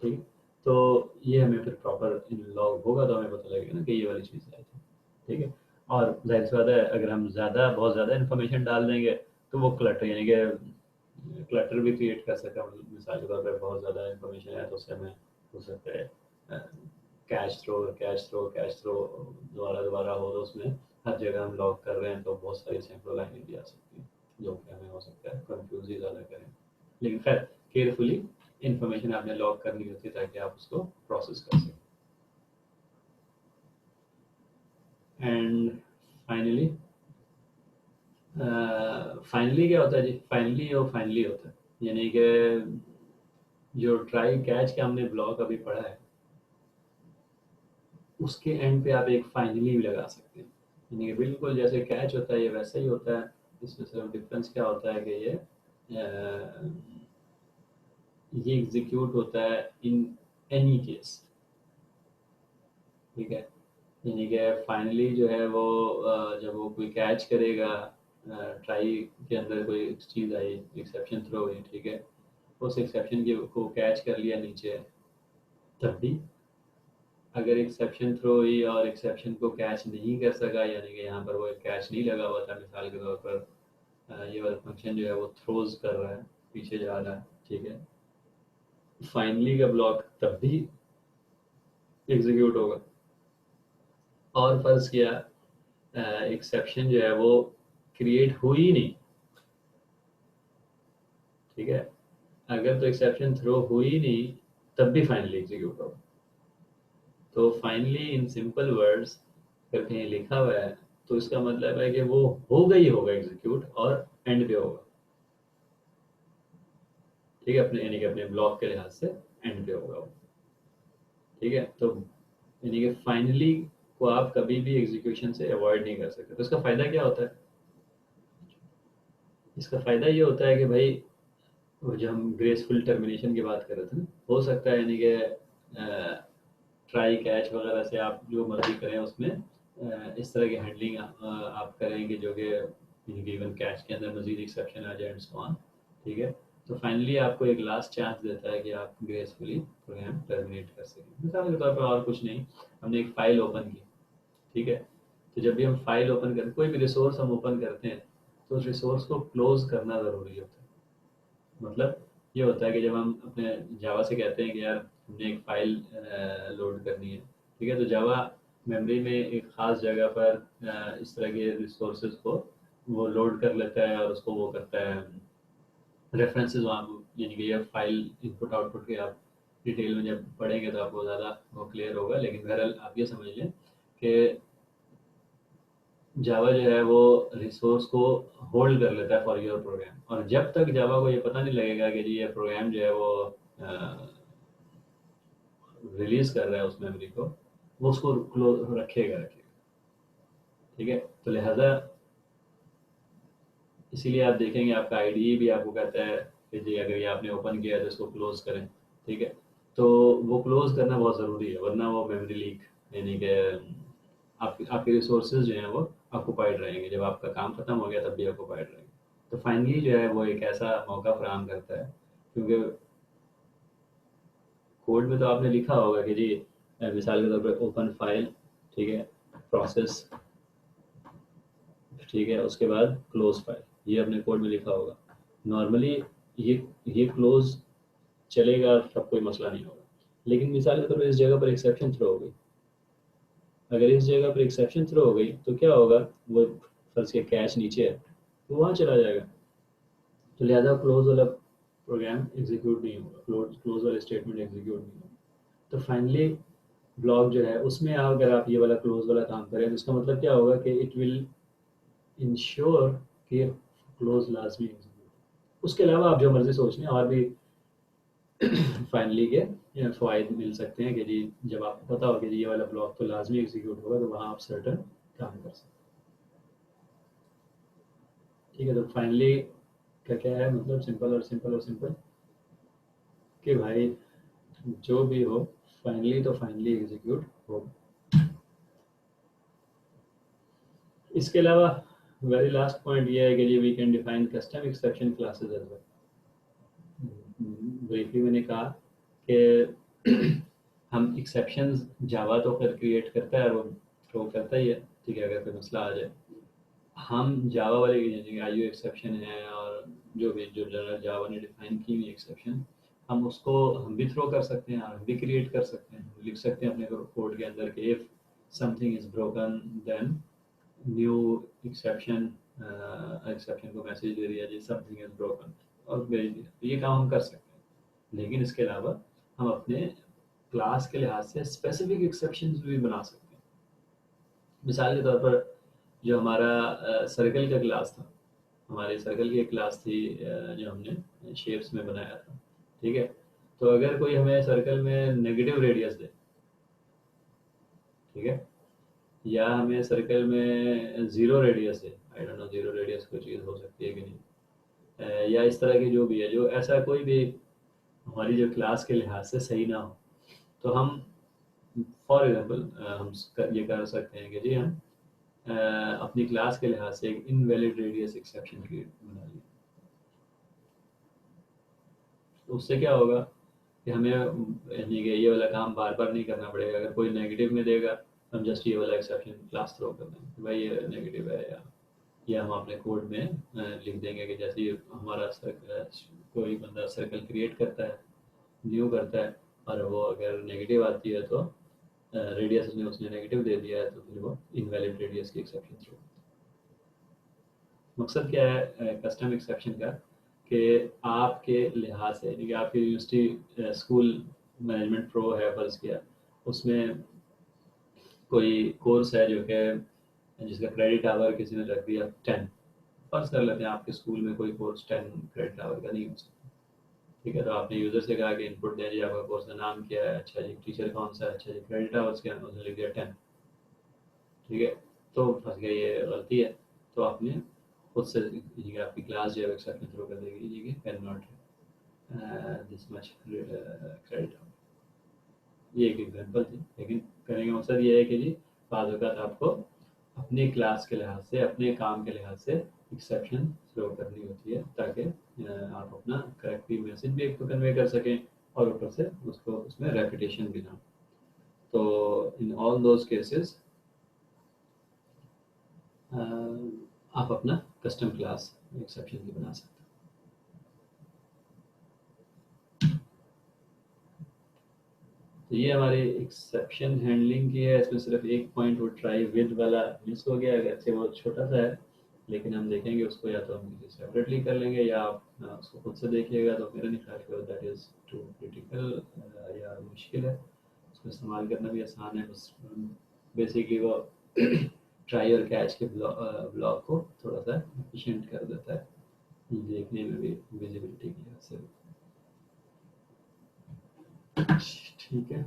ठीक है। तो ये हमें फिर प्रॉपर इन लॉग होगा तो हमें पता लगेगा ना कि ये वाली चीज़ आई थी, ठीक है। और जाहिर सी बात है अगर हम बहुत ज़्यादा इन्फॉर्मेशन डाल देंगे तो वो क्लटर, यानी कि क्लटर भी क्रिएट कर सकता है। मिसाल के तौर पर बहुत ज़्यादा इन्फॉर्मेशन है तो उससे हमें हो सकता है कैश थ्रो दोबारा दोबारा हो, तो उसमें हर जगह हम लॉग कर रहे हैं तो बहुत सारी सैकड़ों लाइनें भी आ सकती हैं, जो कि हमें हो सकता है कंफ्यूज ही ज़्यादा करें। लेकिन खैर केयरफुली इंफॉर्मेशन आपने लॉग करनी होती है ताकि आप उसको प्रोसेस कर सकें। एंड फाइनली फाइनली क्या होता है जी, फाइनली होता है, यानी कि जो ट्राई कैच का हमने ब्लॉक अभी पढ़ा है उसके एंड पे आप एक फाइनली भी लगा सकते हैं, यानी कि बिल्कुल जैसे कैच होता है ये वैसा ही होता है। इसमें सिर्फ डिफरेंस क्या होता है कि ये एग्जीक्यूट होता है इन एनी केस, ठीक है। यानी कि फाइनली जो है वो जब वो कोई कैच करेगा, ट्राई के अंदर कोई चीज़ आई, एक्सेप्शन थ्रो हुई, ठीक है, उस एक्सेप्शन की को कैच कर लिया नीचे, तब भी अगर एक्सेप्शन थ्रो हुई और एक्सेप्शन को कैच नहीं कर सका, यानी कि यहाँ पर वो कैच नहीं लगा हुआ था, मिसाल के तौर पर ये वाला फंक्शन जो है वो थ्रोज कर रहा है, पीछे जा रहा है, ठीक है, फाइनली का ब्लॉक तब भी एग्जीक्यूट होगा। और फर्ज किया एक्सेप्शन जो है वो क्रिएट हुई ही नहीं, ठीक है, अगर तो एक्सेप्शन थ्रो हुई ही नहीं तब भी फाइनली एग्जीक्यूट होगा। तो फाइनली इन सिंपल वर्ड्स अगर कहीं लिखा हुआ है तो इसका मतलब है कि वो होगा ही होगा एग्जीक्यूट, और एंड पे होगा, ठीक है, अपने यानी कि अपने ब्लॉक के लिहाज से एंड पे होगा वो, ठीक है। तो यानी कि फाइनली को आप कभी भी एग्जीक्यूशन से अवॉइड नहीं कर सकते। तो इसका फ़ायदा क्या होता है, इसका फ़ायदा ये होता है कि भाई वो जो हम ग्रेसफुल टर्मिनेशन की बात कर रहे थे ना, हो सकता है यानी कि ट्राई कैच वगैरह से आप जो मर्जी करें उसमें इस तरह की हैंडलिंग आप करें कि जो कि गिवन कैच के अंदर मजीद एक्सेप्शन आ जाए एंड सो ऑन, ठीक है। तो फाइनली आपको एक लास्ट चांस देता है कि आप ग्रेसफुली प्रोग्राम टर्मिनेट कर सकें। मिसाल के तौर पर और कुछ नहीं, हमने एक फ़ाइल ओपन की, ठीक है, तो जब भी हम फाइल ओपन करते, कोई भी रिसोर्स हम ओपन करते हैं तो उस रिसोर्स को क्लोज करना ज़रूरी होता है। मतलब ये होता है कि जब हम अपने जावा से कहते हैं कि यार हमने एक फ़ाइल लोड करनी है, ठीक है, तो जावा मेमोरी में एक ख़ास जगह पर इस तरह के रिसोर्सेज को वो लोड कर लेता है और उसको वो करता है रेफरेंसेस वहाँ, यानी कि ये फाइल इनपुट आउटपुट के आप डिटेल में जब पढ़ेंगे तो आपको ज़्यादा वो क्लियर होगा। लेकिन बहरहाल आप ये समझ लें कि जावा जो है वो रिसोर्स को होल्ड कर लेता है फॉर योर प्रोग्राम, और जब तक जावा को ये पता नहीं लगेगा कि जी ये प्रोग्राम जो है वो रिलीज कर रहा है उस मेमोरी को, वो उसको क्लोज रखेगा, ठीक है। तो लिहाजा इसीलिए आप देखेंगे आपका आईडीई भी आपको कहता है कि जी अगर ये आपने ओपन किया है तो इसको क्लोज करें, ठीक है। तो वो क्लोज करना बहुत ज़रूरी है, वरना वो मेमोरी लीक, यानी कि आपके रिसोर्सेज जो हैं वो ऑक्यूपाइड रहेंगे, जब आपका काम खत्म हो गया तब भी ऑक्यूपाइड रहेंगे। तो फाइनली जो है वो एक ऐसा मौका फराहम करता है, क्योंकि कोड में तो आपने लिखा होगा कि जी मिसाल के तौर पर ओपन फाइल, ठीक है, प्रोसेस, ठीक है, उसके बाद क्लोज फाइल, ये अपने कोड में लिखा होगा। नॉर्मली ये क्लोज चलेगा, तब कोई मसला नहीं होगा। लेकिन मिसाल के तौर पर इस जगह पर एक्सेप्शन थ्रो हो गई, अगर इस जगह पर एक्सेप्शन थ्रो हो गई तो क्या होगा, वो फर्ज के कैश नीचे है तो वहाँ चला जाएगा, तो लिहाजा क्लोज वाला प्रोग्राम एग्जीक्यूट नहीं होगा, क्लोज वाला स्टेटमेंट एग्जीक्यूट नहीं होगा। तो फाइनली ब्लॉक जो है उसमें अगर आप ये वाला क्लोज वाला काम करें तो इसका मतलब क्या होगा कि इंश्योर कि क्लोज लाजमी एग्जीक्यूट। उसके अलावा आप जो मर्जी सोच लें और भी फाइनली के फ़ायदे मिल सकते हैं कि जी जब आपको पता हो कि ये वाला ब्लॉक तो लाजमी एग्जीक्यूट होगा तो वहाँ आप सर्टन काम कर सकते हैं। ठीक है, तो फाइनली का क्या है मतलब, सिंपल और सिंपल और सिंपल कि भाई जो भी हो फाइनली तो फाइनली एग्जीक्यूट हो। इसके अलावा वेरी लास्ट पॉइंट ये है कि जी we can define custom exception classes as well. Briefly मैंने कहा कि हम एक्सेप्शंस जावा तो फिर क्रिएट करता है और वो थ्रो करता ही है। ठीक है, अगर कोई मसला आ जाए हम जावा वाले की आई यू एक्सेप्शन है और जो भी जो जनरल जावा ने डिफाइन की हुई एक्सेप्शन हम उसको हम भी थ्रो कर सकते हैं और हम भी क्रिएट कर सकते हैं। लिख सकते हैं अपने कोड के अंदर कि if something is broken then new exception, exception को मैसेज दे दिया जी समथिंग इज ब्रोकन और भेज दिया। तो ये काम हम कर सकते हैं, लेकिन इसके अलावा हम अपने क्लास के लिहाज से स्पेसिफिक एक्सेप्शंस भी बना सकते हैं। मिसाल के तौर पर जो हमारा सर्कल का क्लास था, हमारी सर्कल की एक क्लास थी जो हमने शेप्स में बनाया था। ठीक है, तो अगर कोई हमें सर्कल में नेगेटिव रेडियस दे, ठीक है, या हमें सर्कल में जीरो रेडियस है, I don't know zero radius कोई चीज़ हो सकती है कि नहीं, या इस तरह की जो भी है, जो ऐसा कोई भी हमारी जो क्लास के लिहाज से सही ना हो, तो हम फॉर एग्जांपल हम ये कर सकते हैं कि जी हम अपनी क्लास के लिहाज से एक इनवैलिड रेडियस एक्सेप्शन की बना लिया। तो उससे क्या होगा कि हमें यानी कि ये वाला काम बार बार नहीं करना पड़ेगा। अगर कोई नेगेटिव में देगा हम जस्ट ये वाला एक्सेप्शन क्लास थ्रो कर देंगे कि भाई ये नेगेटिव है, या हम अपने कोड में लिख देंगे कि जैसे ही हमारा कोई बंदा सर्कल क्रिएट करता है, न्यू करता है, और वो अगर नेगेटिव आती है तो रेडियस उसने उसने नेगेटिव दे दिया है तो फिर वो इनवैलिड रेडियस की एक्सेप्शन थ्रो। मकसद क्या है कस्टम एक्सेप्शन का कि आपके लिहाज से, यानी कि आपकी यूनिवर्सिटी स्कूल मैनेजमेंट प्रो है फर्ज किया, उसमें कोई कोर्स है जो कि जिसका क्रेडिट आवर किसी ने रख दिया 10, फर्ज कर लेते हैं आपके स्कूल में कोई कोर्स 10 क्रेडिट आवर का नहीं हो सकता। ठीक है, तो आपने यूजर से कहा कि इनपुट दें जी आपका कोर्स का नाम क्या है, अच्छा जी टीचर कौन सा है, अच्छा जी क्रेडिट आवर्स क्या है, उसने लिख दिया 10। ठीक है, तो फंस गया, ये गलती है। तो आपने खुद से ये आपकी क्लास जो है एक्सेप्शन थ्रो कर देगी ये can not this much credit. ये एक एग्जांपल थी, लेकिन कहने का मकसद ये है कि जी बाज़ औक़ात आपको अपनी क्लास के लिहाज से, अपने काम के लिहाज से एक्सेप्शन थ्रो करनी होती है ताकि आप अपना करेक्टली मैसेज भी एक तो कन्वे कर सकें और ऊपर से उसको उसमें रेपिटेशन भी ना हो। तो इन ऑल दोज केसेस आप अपना कस्टम क्लास एक्सेप्शन की बना सकते हैं। तो ये हमारी एक्सेप्शन हैंडलिंग की है। इसमें सिर्फ एक पॉइंट वो ट्राई विद वाला मिस हो गया, अगरचे बहुत छोटा सा है, लेकिन हम देखेंगे उसको, या तो हम सेपरेटली कर लेंगे या आप उसको खुद से देखिएगा। तो मेरा नहीं ख्याल कि दैट इज़ टू क्रिटिकल या मुश्किल है, उसको इस्तेमाल करना भी आसान है। बस बेसिकली वो ट्राई और कैच के ब्लॉक को थोड़ा सा एफिशिएंट कर देता है, देखने में भी विजिबिलिटी की वजह से। ठीक है।